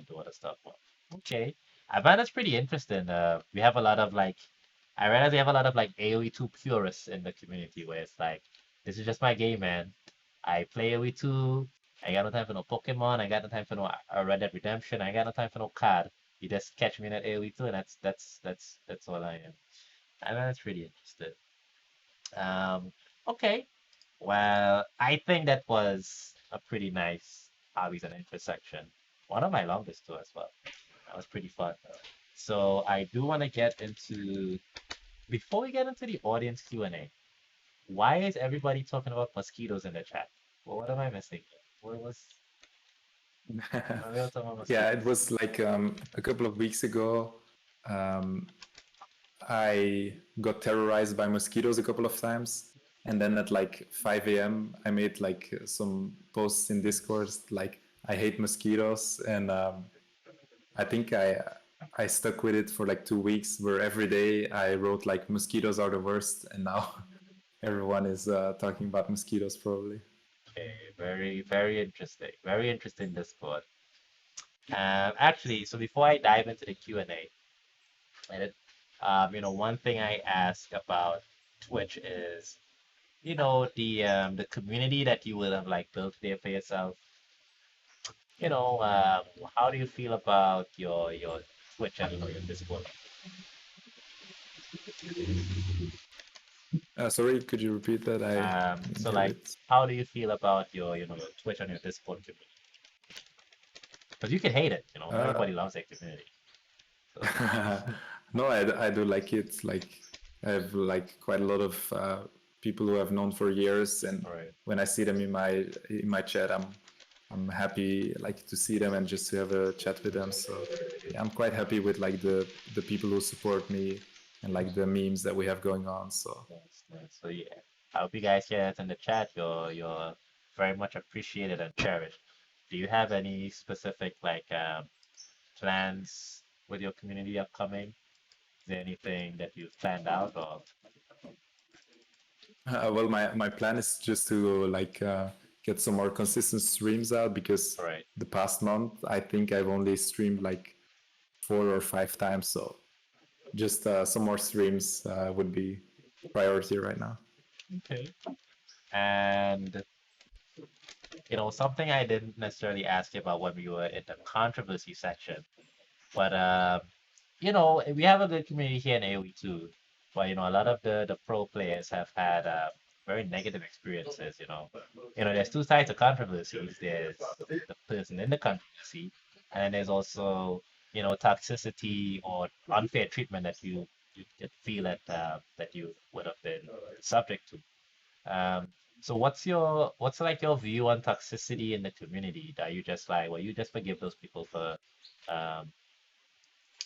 do other stuff. Well, okay, I find that's pretty interesting. We have a lot of like, I realize we have a lot of like AoE 2 purists in the community where it's like, this is just my game, man. I play AoE 2. I got no time for no Pokemon. I got no time for no Red Dead Redemption. I got no time for no card. You just catch me in that AoE 2, and that's all I am. I find that's pretty interesting. Um, okay. Well, I think that was a pretty nice hobbies and intersection. One of my longest too as well. That was pretty fun. So I do want to get into before we get into the audience Q&A. Why is everybody talking about mosquitoes in the chat? Well, what am I missing here? What was why are we all talking about Yeah, it mosquitoes? was like a couple of weeks ago. Um, I got terrorized by mosquitoes a couple of times. And then at like 5 a.m., I made like some posts in Discord like, I hate mosquitoes. And I think I stuck with it for like 2 weeks, where every day I wrote like mosquitoes are the worst. And now everyone is talking about mosquitoes probably. Okay, very, very interesting. Very interesting Discord. Actually, so before I dive into the Q&A, and one thing I ask about Twitch is the community that you would have like built there for yourself. How do you feel about your Twitch and your Discord? Sorry, could you repeat that? I didn't So get like, it. how do you feel about your Twitch and your Discord community? Because you can hate it, not Uh, everybody loves their community. So, no, I do like it. Like I have like quite a lot of people who I've known for years, and all right. when I see them in my chat, I'm happy like to see them and just to have a chat with them. So yeah, I'm quite happy with like the people who support me and like the memes that we have going on. So Nice, nice. So yeah, I hope you guys share it in the chat. You're very much appreciated and cherished. Do you have any specific like plans with your community upcoming? Is there anything that you've planned out or well, my plan is just to like get some more consistent streams out because all right? the past month I think I've only streamed like 4 or 5 times. So just some more streams would be priority right now. Okay. And something I didn't necessarily ask you about when we were in the controversy section, but we have a good community here in AoE too. But a lot of the pro players have had very negative experiences. There's two sides to controversies. There's the person in the controversy, and then there's also toxicity or unfair treatment that you could feel that you would have been subject to. So what's like your view on toxicity in the community? Are you just like, well, you just forgive those people for um,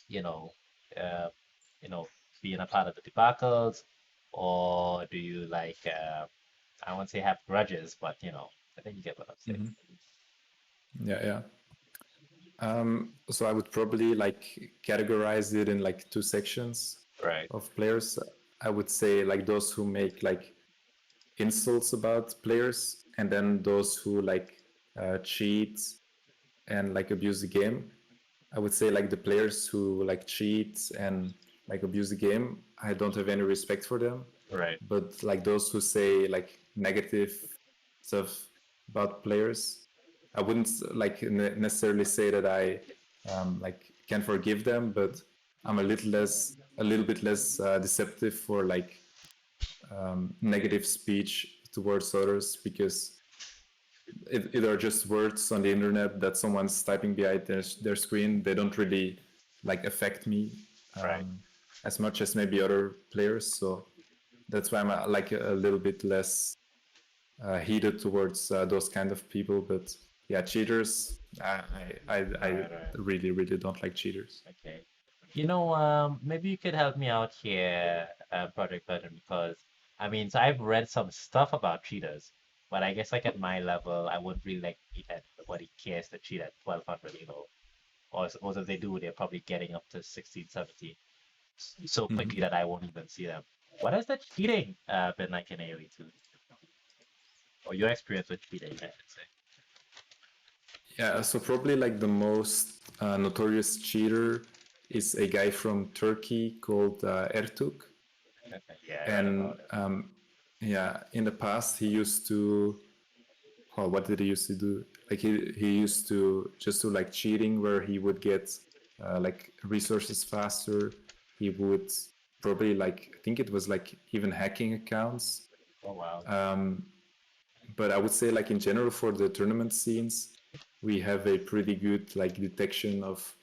you know, uh, you know, being a part of the debacles, or do you like, I won't say have grudges, but I think you get what I'm saying. Hmm. Yeah, yeah. So I would probably like categorize it in like two sections Right, of players. I would say like those who make like insults about players, and then those who like cheat and like abuse the game. I would say like the players who like cheat and like abuse the game, I don't have any respect for them. right, But like those who say like negative stuff about players, I wouldn't like necessarily say that I like can forgive them, but I'm a little bit less deceptive for like negative speech towards others because it are just words on the internet that someone's typing behind their screen. They don't really like affect me right. as much as maybe other players. So that's why I'm like a little bit less heated towards those kind of people. But yeah, cheaters, I Right, right. really really don't like cheaters. Okay. Maybe you could help me out here, Project Button, because I mean, so I've read some stuff about cheaters, but I guess like at my level, I wouldn't really like cheat that nobody cares to cheat at 1200, or if they do, they're probably getting up to 16, 17 so Mm-hmm. quickly that I won't even see them. What has that cheating been like in AoE 2? Or your experience with cheating, I should say. Yeah, so probably like the most notorious cheater is a guy from Turkey called Ertuk. Yeah, I read And about it. yeah, in the past he used to, well, what did he used to do? Like he used to just do like cheating where he would get like resources faster. He would probably like, I think it was like even hacking accounts. Oh, wow. But I would say like in general for the tournament scenes, we have a pretty good like detection of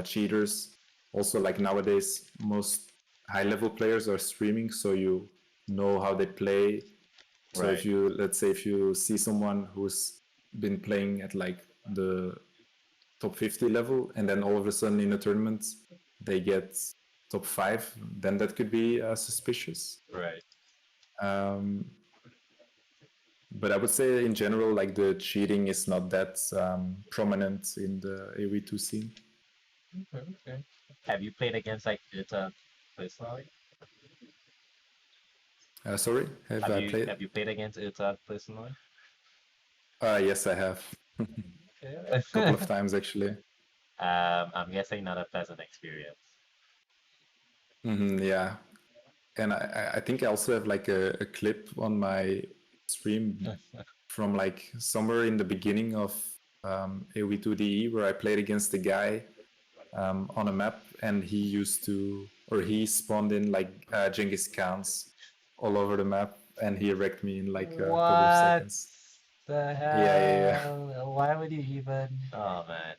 cheaters. Also, like nowadays, most high level players are streaming, so you know how they play. So if Right, you, let's say, if you see someone who's been playing at like the top 50 level, and then all of a sudden in a tournament they get top five, then that could be suspicious. right. Um, but I would say in general, like the cheating is not that prominent in the AoE2 scene. Okay, okay. Have you played against like Uta personally? Sorry, have Have I you played? have you played against Uta personally? Yes, I have. Couple of Yeah. times actually. I'm guessing not a pleasant experience. Yeah, and I think I also have like a clip on my stream from like somewhere in the beginning of AoE 2DE where I played against a guy on a map, and he used to, or he spawned in like Genghis Khans all over the map, and he wrecked me in like a couple of What seconds. the Yeah, yeah, yeah. hell? Why would you even? Oh man.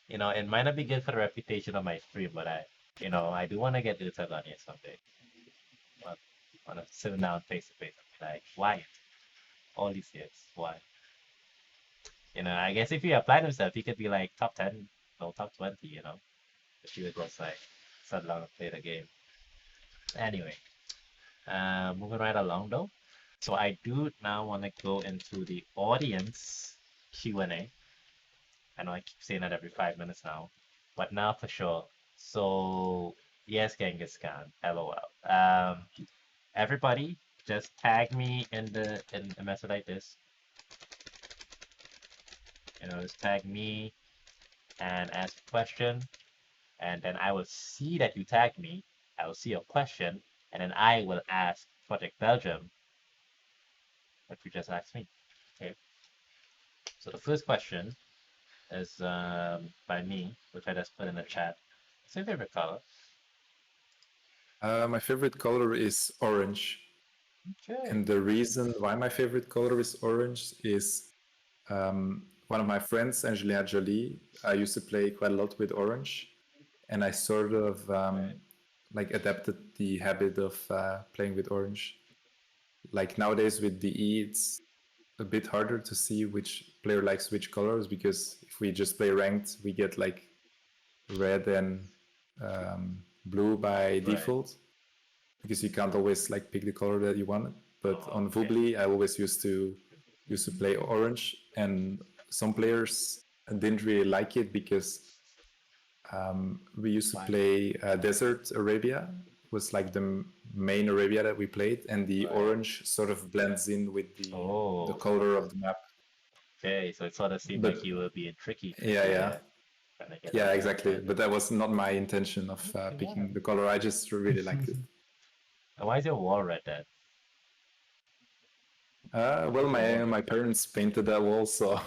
It might not be good for the reputation of my stream, but I do want to get Utah on here someday. I want to sit down face to face and be like, why? All these years, why? I guess if he applied himself, he could be like top 10, no, top 20, if he would just like settle down and play the game. Anyway, moving right along though. So I do now want to go into the audience Q&A. I know I keep saying that every 5 minutes now, but now for sure. So yes, Genghis Khan, LOL. Everybody, just tag me in a message like this. Just tag me and ask a question, and then I will see that you tagged me. I will see your question, and then I will ask Project Belgium what you just asked me. Okay. So the first question is by me, which I just put in the chat. What's your favorite color? My favorite color is orange. Okay. And the reason why my favorite color is orange is one of my friends, Angelina Jolie, I used to play quite a lot with orange. And I sort of Right. like adapted the habit of playing with orange. Like nowadays with DE, it's a bit harder to see which player likes which colors, because if we just play ranked, we get like red and blue by Right. default, because you can't always like pick the color that you want. But Oh, on okay. Vubli, I always used to play orange, and some players didn't really like it because we used to Why? play Desert Arabia, was like the main Arabia that we played, and the Right. orange sort of blends in with the Oh, color of the map. okay. So it sort of seemed But like you were being tricky yeah, yeah, there, trying to get yeah, everyone exactly. excited. But that was not my intention of Okay, wow. picking the color. I just really liked it. And why is your wall red then? Why Well, is your wall my red? parents painted that wall, so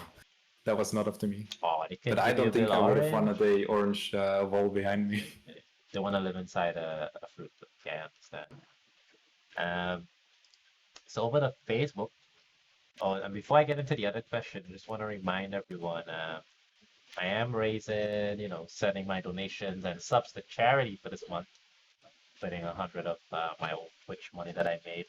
that was not up to me. Oh, they But couldn't I give you a don't bit think I would have orange? wanted a orange wall behind me. They want to live inside a fruit. Okay, I understand. Um, so over the Facebook. Oh, and before I get into the other question, I just want to remind everyone, I am raising, sending my donations and subs to charity for this month, putting 100 of my own Twitch money that I made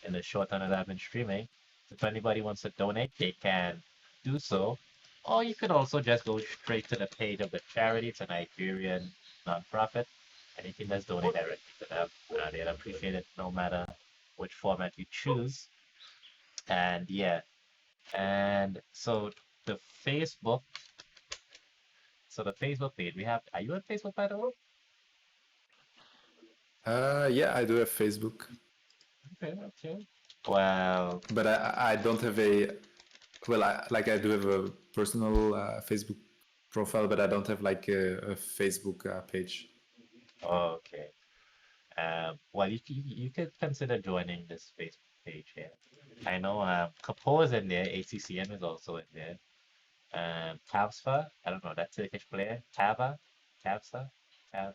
in the short time that I've been streaming. So if anybody wants to donate, they can do so. Or you could also just go straight to the page of the charity. It's a Nigerian nonprofit. Anything that's donated directly to them, they'd appreciate it no matter which format you choose. And yeah, and the Facebook, the Facebook page we have. Are you on Facebook by the way? Yeah, I do have Facebook, Okay, okay. Well, but I don't have a, well, I do have a personal Facebook profile, but I don't have like a Facebook page. okay. Well, you could consider joining this Facebook page here. I know Kapo is in there. ACCM is also in there. Tavsfa, I don't know, that Turkish player. Tavsa,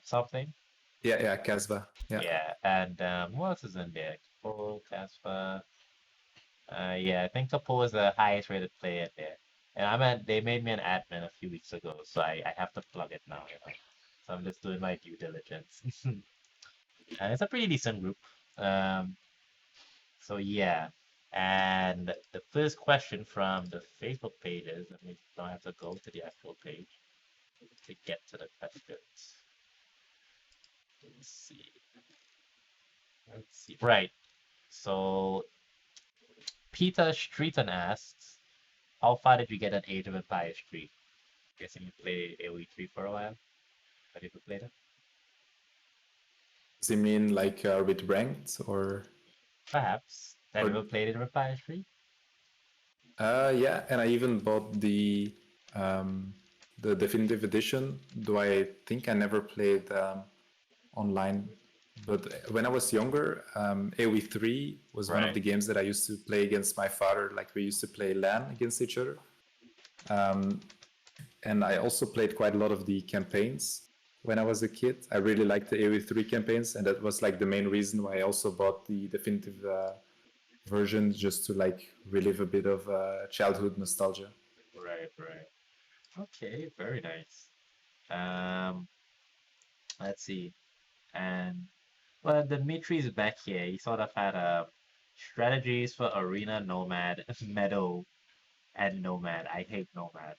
something. Yeah, yeah, Casva. Yeah. Yeah, and who else is in there? Kapo, Tavsfa. Yeah, I think Kapo is the highest rated player there. And they made me an admin a few weeks ago, so I have to plug it now. So I'm just doing my due diligence. And it's a pretty decent group. Um, so yeah. And the first question from the Facebook page is, let me now have to go to the actual page to get to the questions. Let's see. Let's see. Right. So Peter Streeton asks, how far did you get at Age of Empires 3? Guessing you play AoE 3 for a while. Have you ever played it? Does it mean like with ranked or Perhaps. Have you or? ever played it in Empires 3? Yeah, and I even bought um, the definitive edition. Though I think I never played online. But when I was younger, AoE 3 was one of Right. the games that I used to play against my father. Like we used to play LAN against each other. Um, and I also played quite a lot of the campaigns when I was a kid. I really liked the AoE 3 campaigns, and that was like the main reason why I also bought the definitive version, just to like relive a bit of childhood nostalgia. Right. Right. Okay. Very nice. Um, let's see. And well, Dimitri's back here. He sort of had strategies for Arena, Nomad, Meadow, and Nomad. I hate Nomad.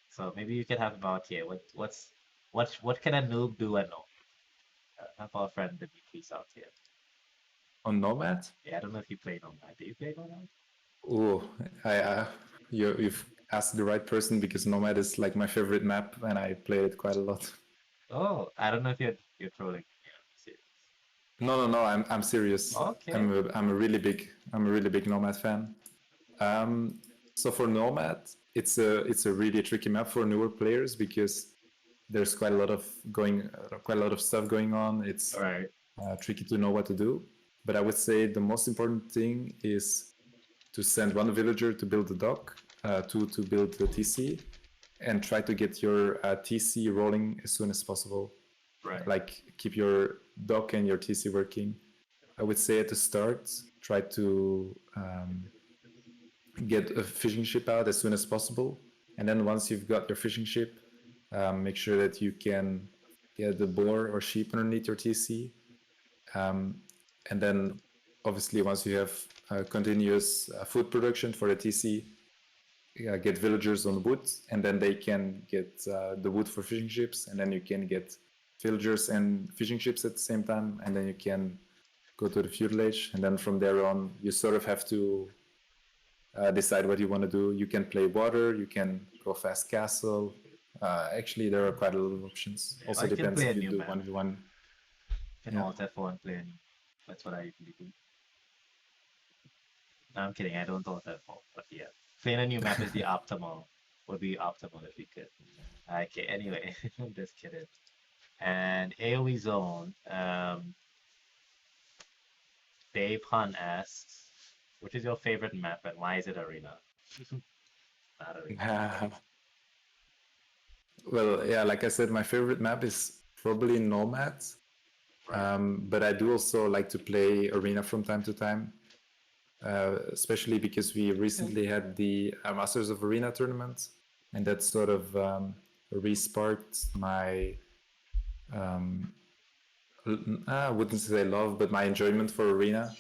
So maybe you can have him out here. What can a noob do at Nomad? Have our friend Dimitri's out here. On Nomad, Yeah, I don't know if you play Nomad. Do you play Nomad? oh, you've asked the right person because Nomad is like my favorite map, and I played it quite a lot. Oh, I don't know if you're trolling. Yeah, serious. No, I'm serious. Okay. I'm a really big Nomad fan. Um, so for Nomad, it's a really tricky map for newer players because there's quite a lot of stuff going on. All It's right. tricky to know what to do. But I would say the most important thing is to send one villager to build the dock, two to build the TC, and try to get your TC rolling as soon as possible. Right. Like keep your dock and your TC working. I would say at the start, try to get a fishing ship out as soon as possible, and then once you've got your fishing ship, make sure that you can get the boar or sheep underneath your TC, and then obviously once you have continuous food production for the TC, get villagers on wood, and then they can get the wood for fishing ships, and then you can get villagers and fishing ships at the same time, and then you can go to the feudal age, and then from there on you sort of have to decide what you want to do. You can play water, you can go fast castle. Actually, there are quite a lot of options. Or Also you can depends play a if you new do map. 1v1. You can Yeah. alt F4 and play a new. That's what I usually do. No, I'm kidding. I don't alt F4, but yeah, playing a new map is the optimal. Would be optimal if you could. Okay. Anyway, I'm just kidding. And AoE Zone. Dave Hunt asks, which is your favorite map and why is it Arena? Not Arena. Well, yeah, like I said, my favorite map is probably Nomad, Right. but I do also like to play Arena from time to time, especially because we Okay. recently had the Masters of Arena tournament, and that sort of resparked my I wouldn't say love, but my enjoyment for Arena.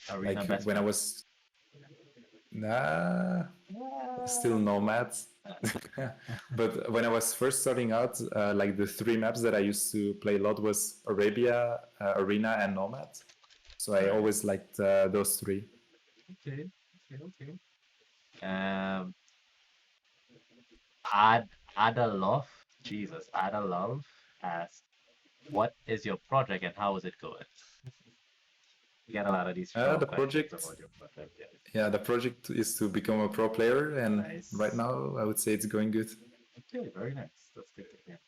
Arena Like best when I map. was nah, still Ah. Nomads. But when I was first starting out, like the three maps that I used to play a lot was Arabia, Arena, and Nomad. So I Right. always liked those three. Okay. Okay. Okay. Um, Ad Adalov, Jesus, Adalov asks, "What is your project and how is it going?" You get a lot of these troll The questions project, about your project. Yes. yeah, the project is to become a pro player, and right Nice. now I would say it's going good. Okay, very nice. That's good to hear.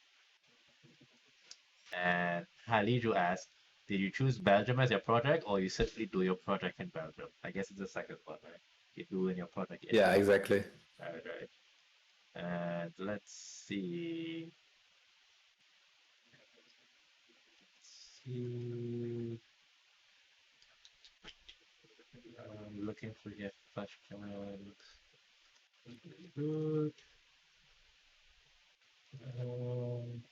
And Haliju asks, "Did you choose Belgium as your project, or you simply do your project in Belgium?" I guess it's the second one, right? You do in your project in Yeah, Belgium. exactly. Right, right. And let's see. See. Looking for your question. Good. Um,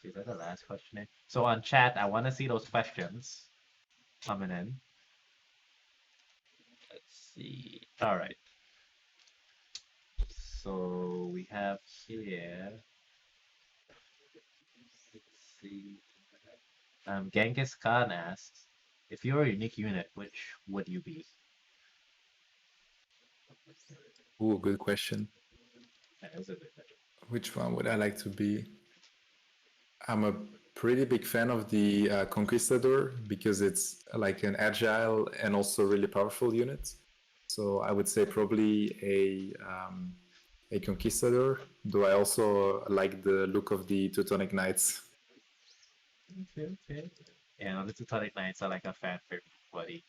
is that the last question? So on chat, I want to see those questions coming in. Let's see. All right. So we have here. Let's see. Genghis Khan asks, if you're a unique unit, which would you be? Ooh, good question. That is a good question. Which one would I like to be? I'm a pretty big fan of the Conquistador because it's like an agile and also really powerful unit. So I would say probably a conquistador, though I also like the look of the Teutonic Knights. Okay, okay. Yeah, the Teutonic Knights are like a fan favorite, buddy.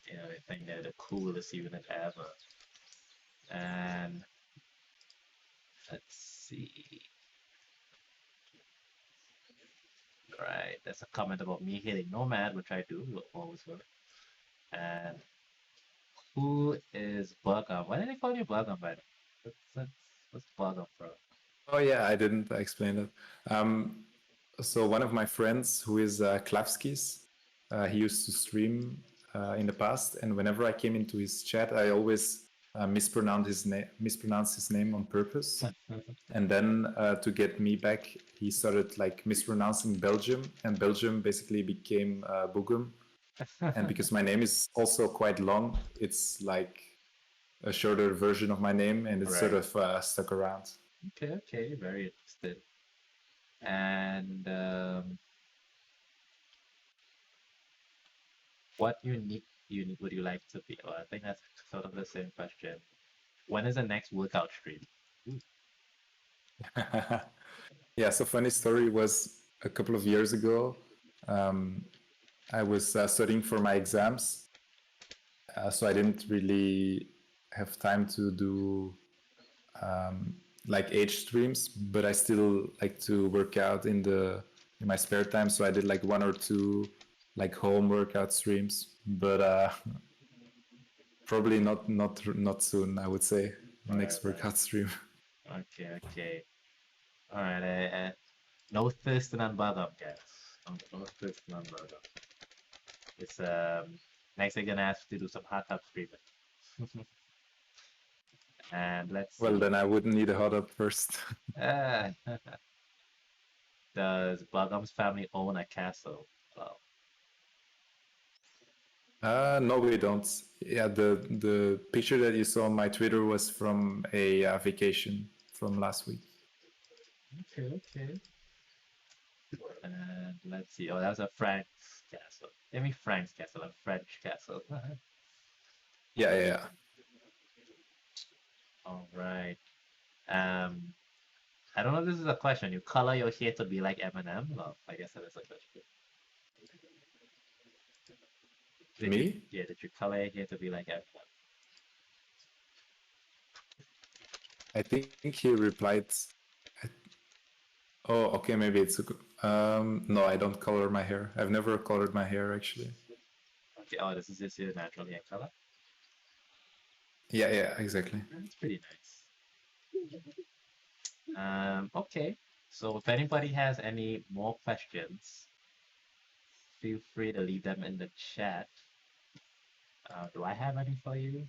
You know, I think they're the coolest unit ever. And let's see. Right, there's a comment about me hitting Nomad, which I do always will. And who is Bugum? Why did they call you Bugum, by the way? That's, what's Bugum from? Oh yeah, I didn't explain that. So one of my friends who is Klavskis, he used to stream in the past, and whenever I came into his chat, I always mispronounce his name on purpose. And then to get me back, he started like mispronouncing Belgium, and Belgium basically became Bugum. And because my name is also quite long, it's like a shorter version of my name, and it's sort Right. of stuck around. Okay, okay, very interested. And what unique unit would you like to be? Well, I think that's sort of the same question. When is the next workout stream? Ooh. Yeah, so funny story was a couple of years ago. Um, I was studying for my exams, so I didn't really have time to do like age streams, but I still like to work out in my spare time. So I did like one or two like home workout streams, but probably not soon. I would say Right, next right. workout stream. Okay, okay. All right. No thirsting on bottom, guys. No thirsting on bottom. It's next they're gonna ask you to do some hot tub streaming. And let's Well, see. then I wouldn't need a hot up first. Uh, does Bogum's family own a castle? Well, No, we don't. Yeah, the picture that you saw on my Twitter was from a vacation from last week. okay, okay. And let's see. Oh, that was a Frank's castle. I mean Frank's castle, a French castle. Yeah, yeah, yeah. All right. Um, I don't know if this is a question. You color your hair to be like Eminem? Well, I guess that is a question. Did you, Me? yeah, did you color your hair to be like Eminem? I think he replied. Oh, okay, maybe it's no, I don't color my hair. I've never colored my hair actually. Okay, oh, this is just your natural hair color. Yeah, yeah, exactly. That's pretty nice. Okay. So if anybody has any more questions, feel free to leave them in the chat. Do I have any for you?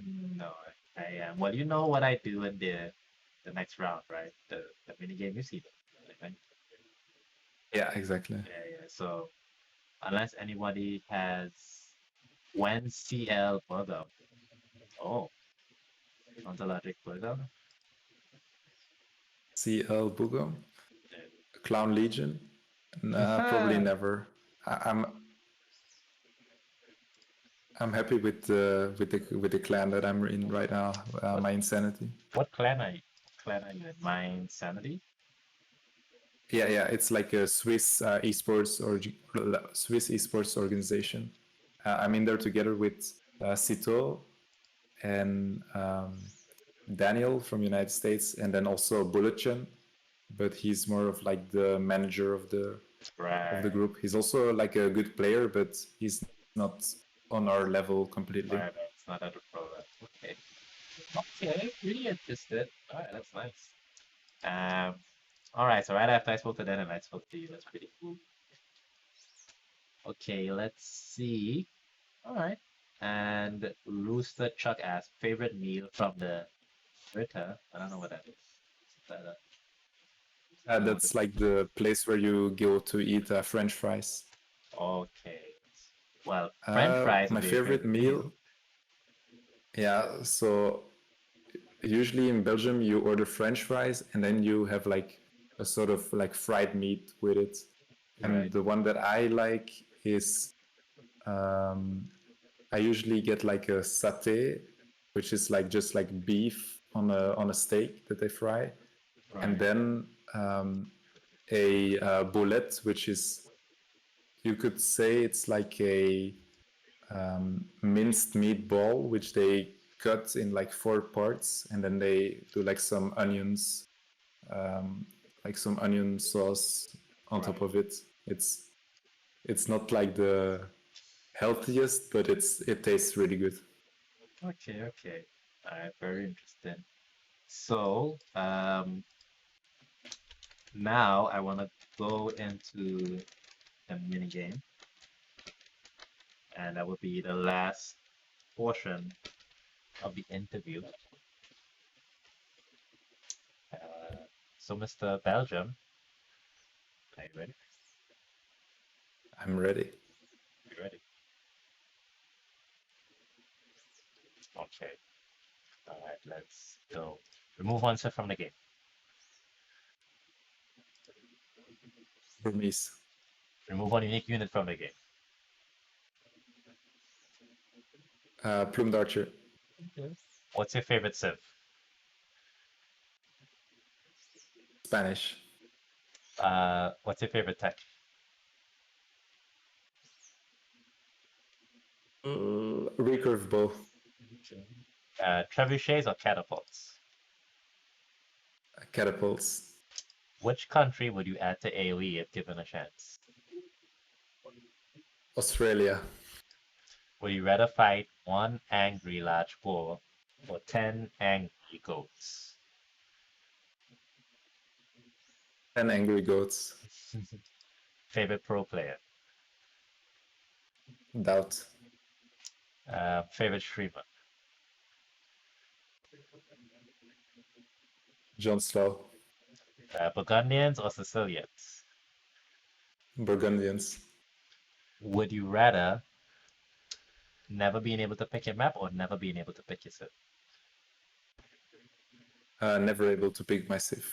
No, I am. Well, you know what I do in the next round, right? The mini game you see, I think. Yeah, exactly. Yeah, yeah. So unless anybody has when CL Burger. Oh, ontologic burger. CL Bugo, Clown Legion. Nah, probably Yeah. never. I'm happy with the clan that I'm in right now. What My insanity. what clan are you? Clan are you in? My Insanity? Yeah, yeah, it's like a Swiss esports organization. I'm in there together with Cito and Daniel from United States, and then also Bulletchen, but he's more of like the manager of the Right, group. He's also like a good player, but he's not on our level completely. right. It's not at a pro level. Okay. Okay, really interested. All right, that's nice. Um, all right. So right after I spoke to Dan and I spoke to you, that's pretty cool. Okay, let's see. All right. And Rooster Chuck asked favorite meal from the Ritter. I don't know what that is. Is that I don't know what That's like the place where you go to eat French fries. okay. Well, French fries would My be a favorite favorite meal. meal, yeah. So usually in Belgium, you order French fries and then you have like a sort of like fried meat with it. And Right. the one that I like is I usually get like a satay, which is like just like beef on a steak that they fry, and Right. then a boulette, which is, you could say it's like a minced meatball, which they cut in like 4 parts, and then they do like some onions, like some onion sauce on top Right. of it. It's not like the healthiest, but it tastes really good. Okay, okay. All right, very interesting. So, now I want to go into the mini game, and that will be the last portion of the interview. Uh, so, Mr. Belgium, are you ready? I'm ready. You ready? Okay. All right, let's go. Remove one set from the game. Burmese. Remove one unique unit from the game. Plumed archer. Yes. What's your favorite civ? Spanish. What's your favorite tech? Recurve bow. Okay. Trebuchets or catapults? Catapults. Which country would you add to AoE if given a chance? Australia. Would you rather fight one angry large boar or 10 angry goats? 10 angry goats. Favorite pro player? Doubt. Favorite streamer? Jon Slow. Burgundians or Sicilians? Burgundians. Would you rather never being able to pick your map or never being able to pick your civ? Never able to pick my civ.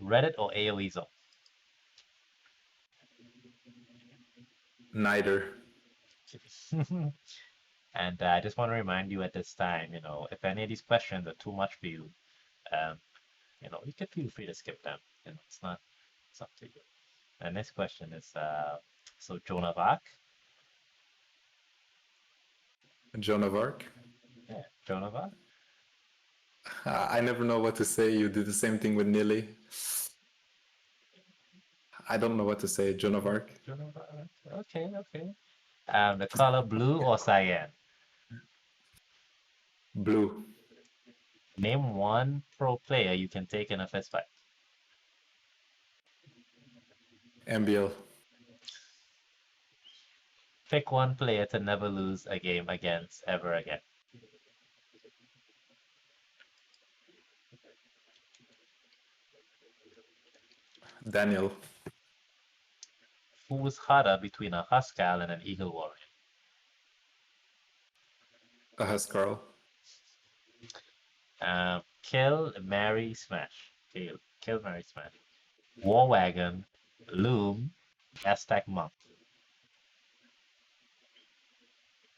Reddit or AoE Zone? Neither. And I just want to remind you at this time, if any of these questions are too much for you, um, you can feel free to skip them. It's up to you. And this question is, so Joan of Arc? Joan of Arc. Yeah, Joan of Arc. I never know what to say. You did the same thing with Nilly. I don't know what to say. Joan of Arc. Joan of Arc. Okay, okay. The color blue or cyan? Blue. Name one pro player you can take in a fist fight. MBL. Pick one player to never lose a game against ever again. Daniel. Who's harder between a Huskarl and an Eagle Warrior? Huskarl. Kill, marry, smash. Kill, marry, smash. War Wagon, Loom, Aztec Monk.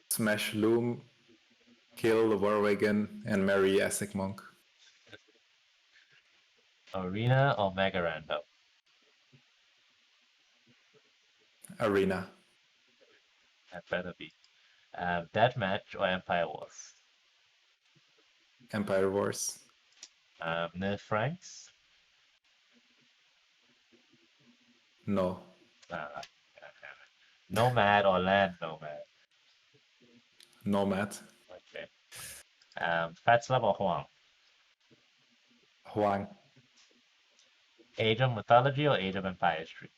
Smash Loom. Kill the Warwagon and marry Aztec Monk. Arena or Mega Random? Arena. That better be. Deathmatch or Empire Wars? Empire Wars. Nerf Franks? No. Uh, Nomad or Land Nomad? Nomad. Okay. Fatslab or Huang? Huang. Age of Mythology or Age of Empires 3?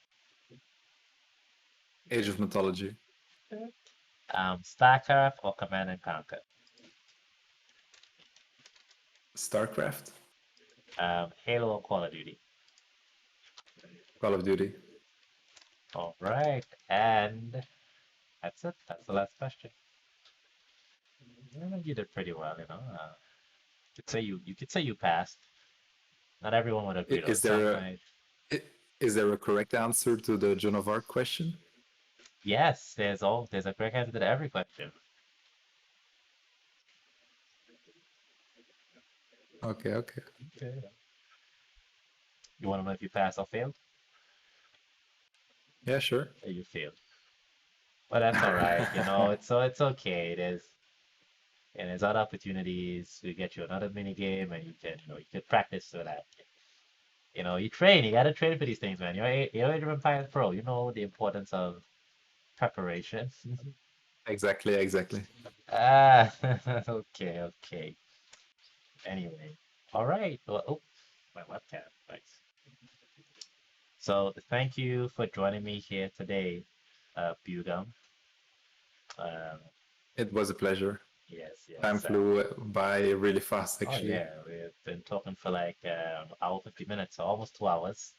Age of Mythology. StarCraft or Command and Conquer? StarCraft. Halo or Call of Duty? Call of Duty. All right, and that's it. That's the last question. Yeah, you did pretty well, you could say you passed. Not everyone would agree though. Is Some there might. is there a correct answer to the Joan of Arc question? Yes, there's a correct answer to every question. Okay, okay. Okay. You want to know if you passed or failed? Yeah, sure. You failed. But that's all right. It's okay. There's other opportunities to get you another mini game, and you could practice so that you train. You gotta train for these things, man. You're Age of Empires Pro. You know the importance of preparation. Exactly, exactly. Ah, okay, okay. Anyway, all right. Well, oh, my webcam. Nice. So thank you for joining me here today, Bugam. Um, It was a pleasure. yes, Time yes. flew by really fast, Oh actually. yeah, we've been talking for like hour 50 minutes, so almost 2 hours,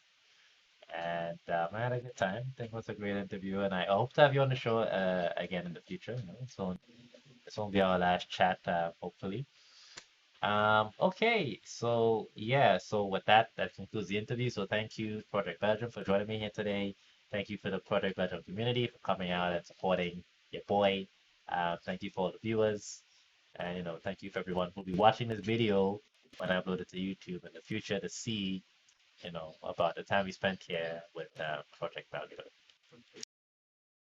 and I had a good time. I think it was a great interview, and I hope to have you on the show again in the future. So this won't be our last chat, hopefully. Okay, so yeah, so with that, that concludes the interview. So thank you, Project Belgium, for joining me here today. Thank you for the Project Belgium community for coming out and supporting your boy. Thank you for all the viewers, and thank you for everyone who'll be watching this video when I upload it to YouTube in the future to see, about the time we spent here with Project Belgium.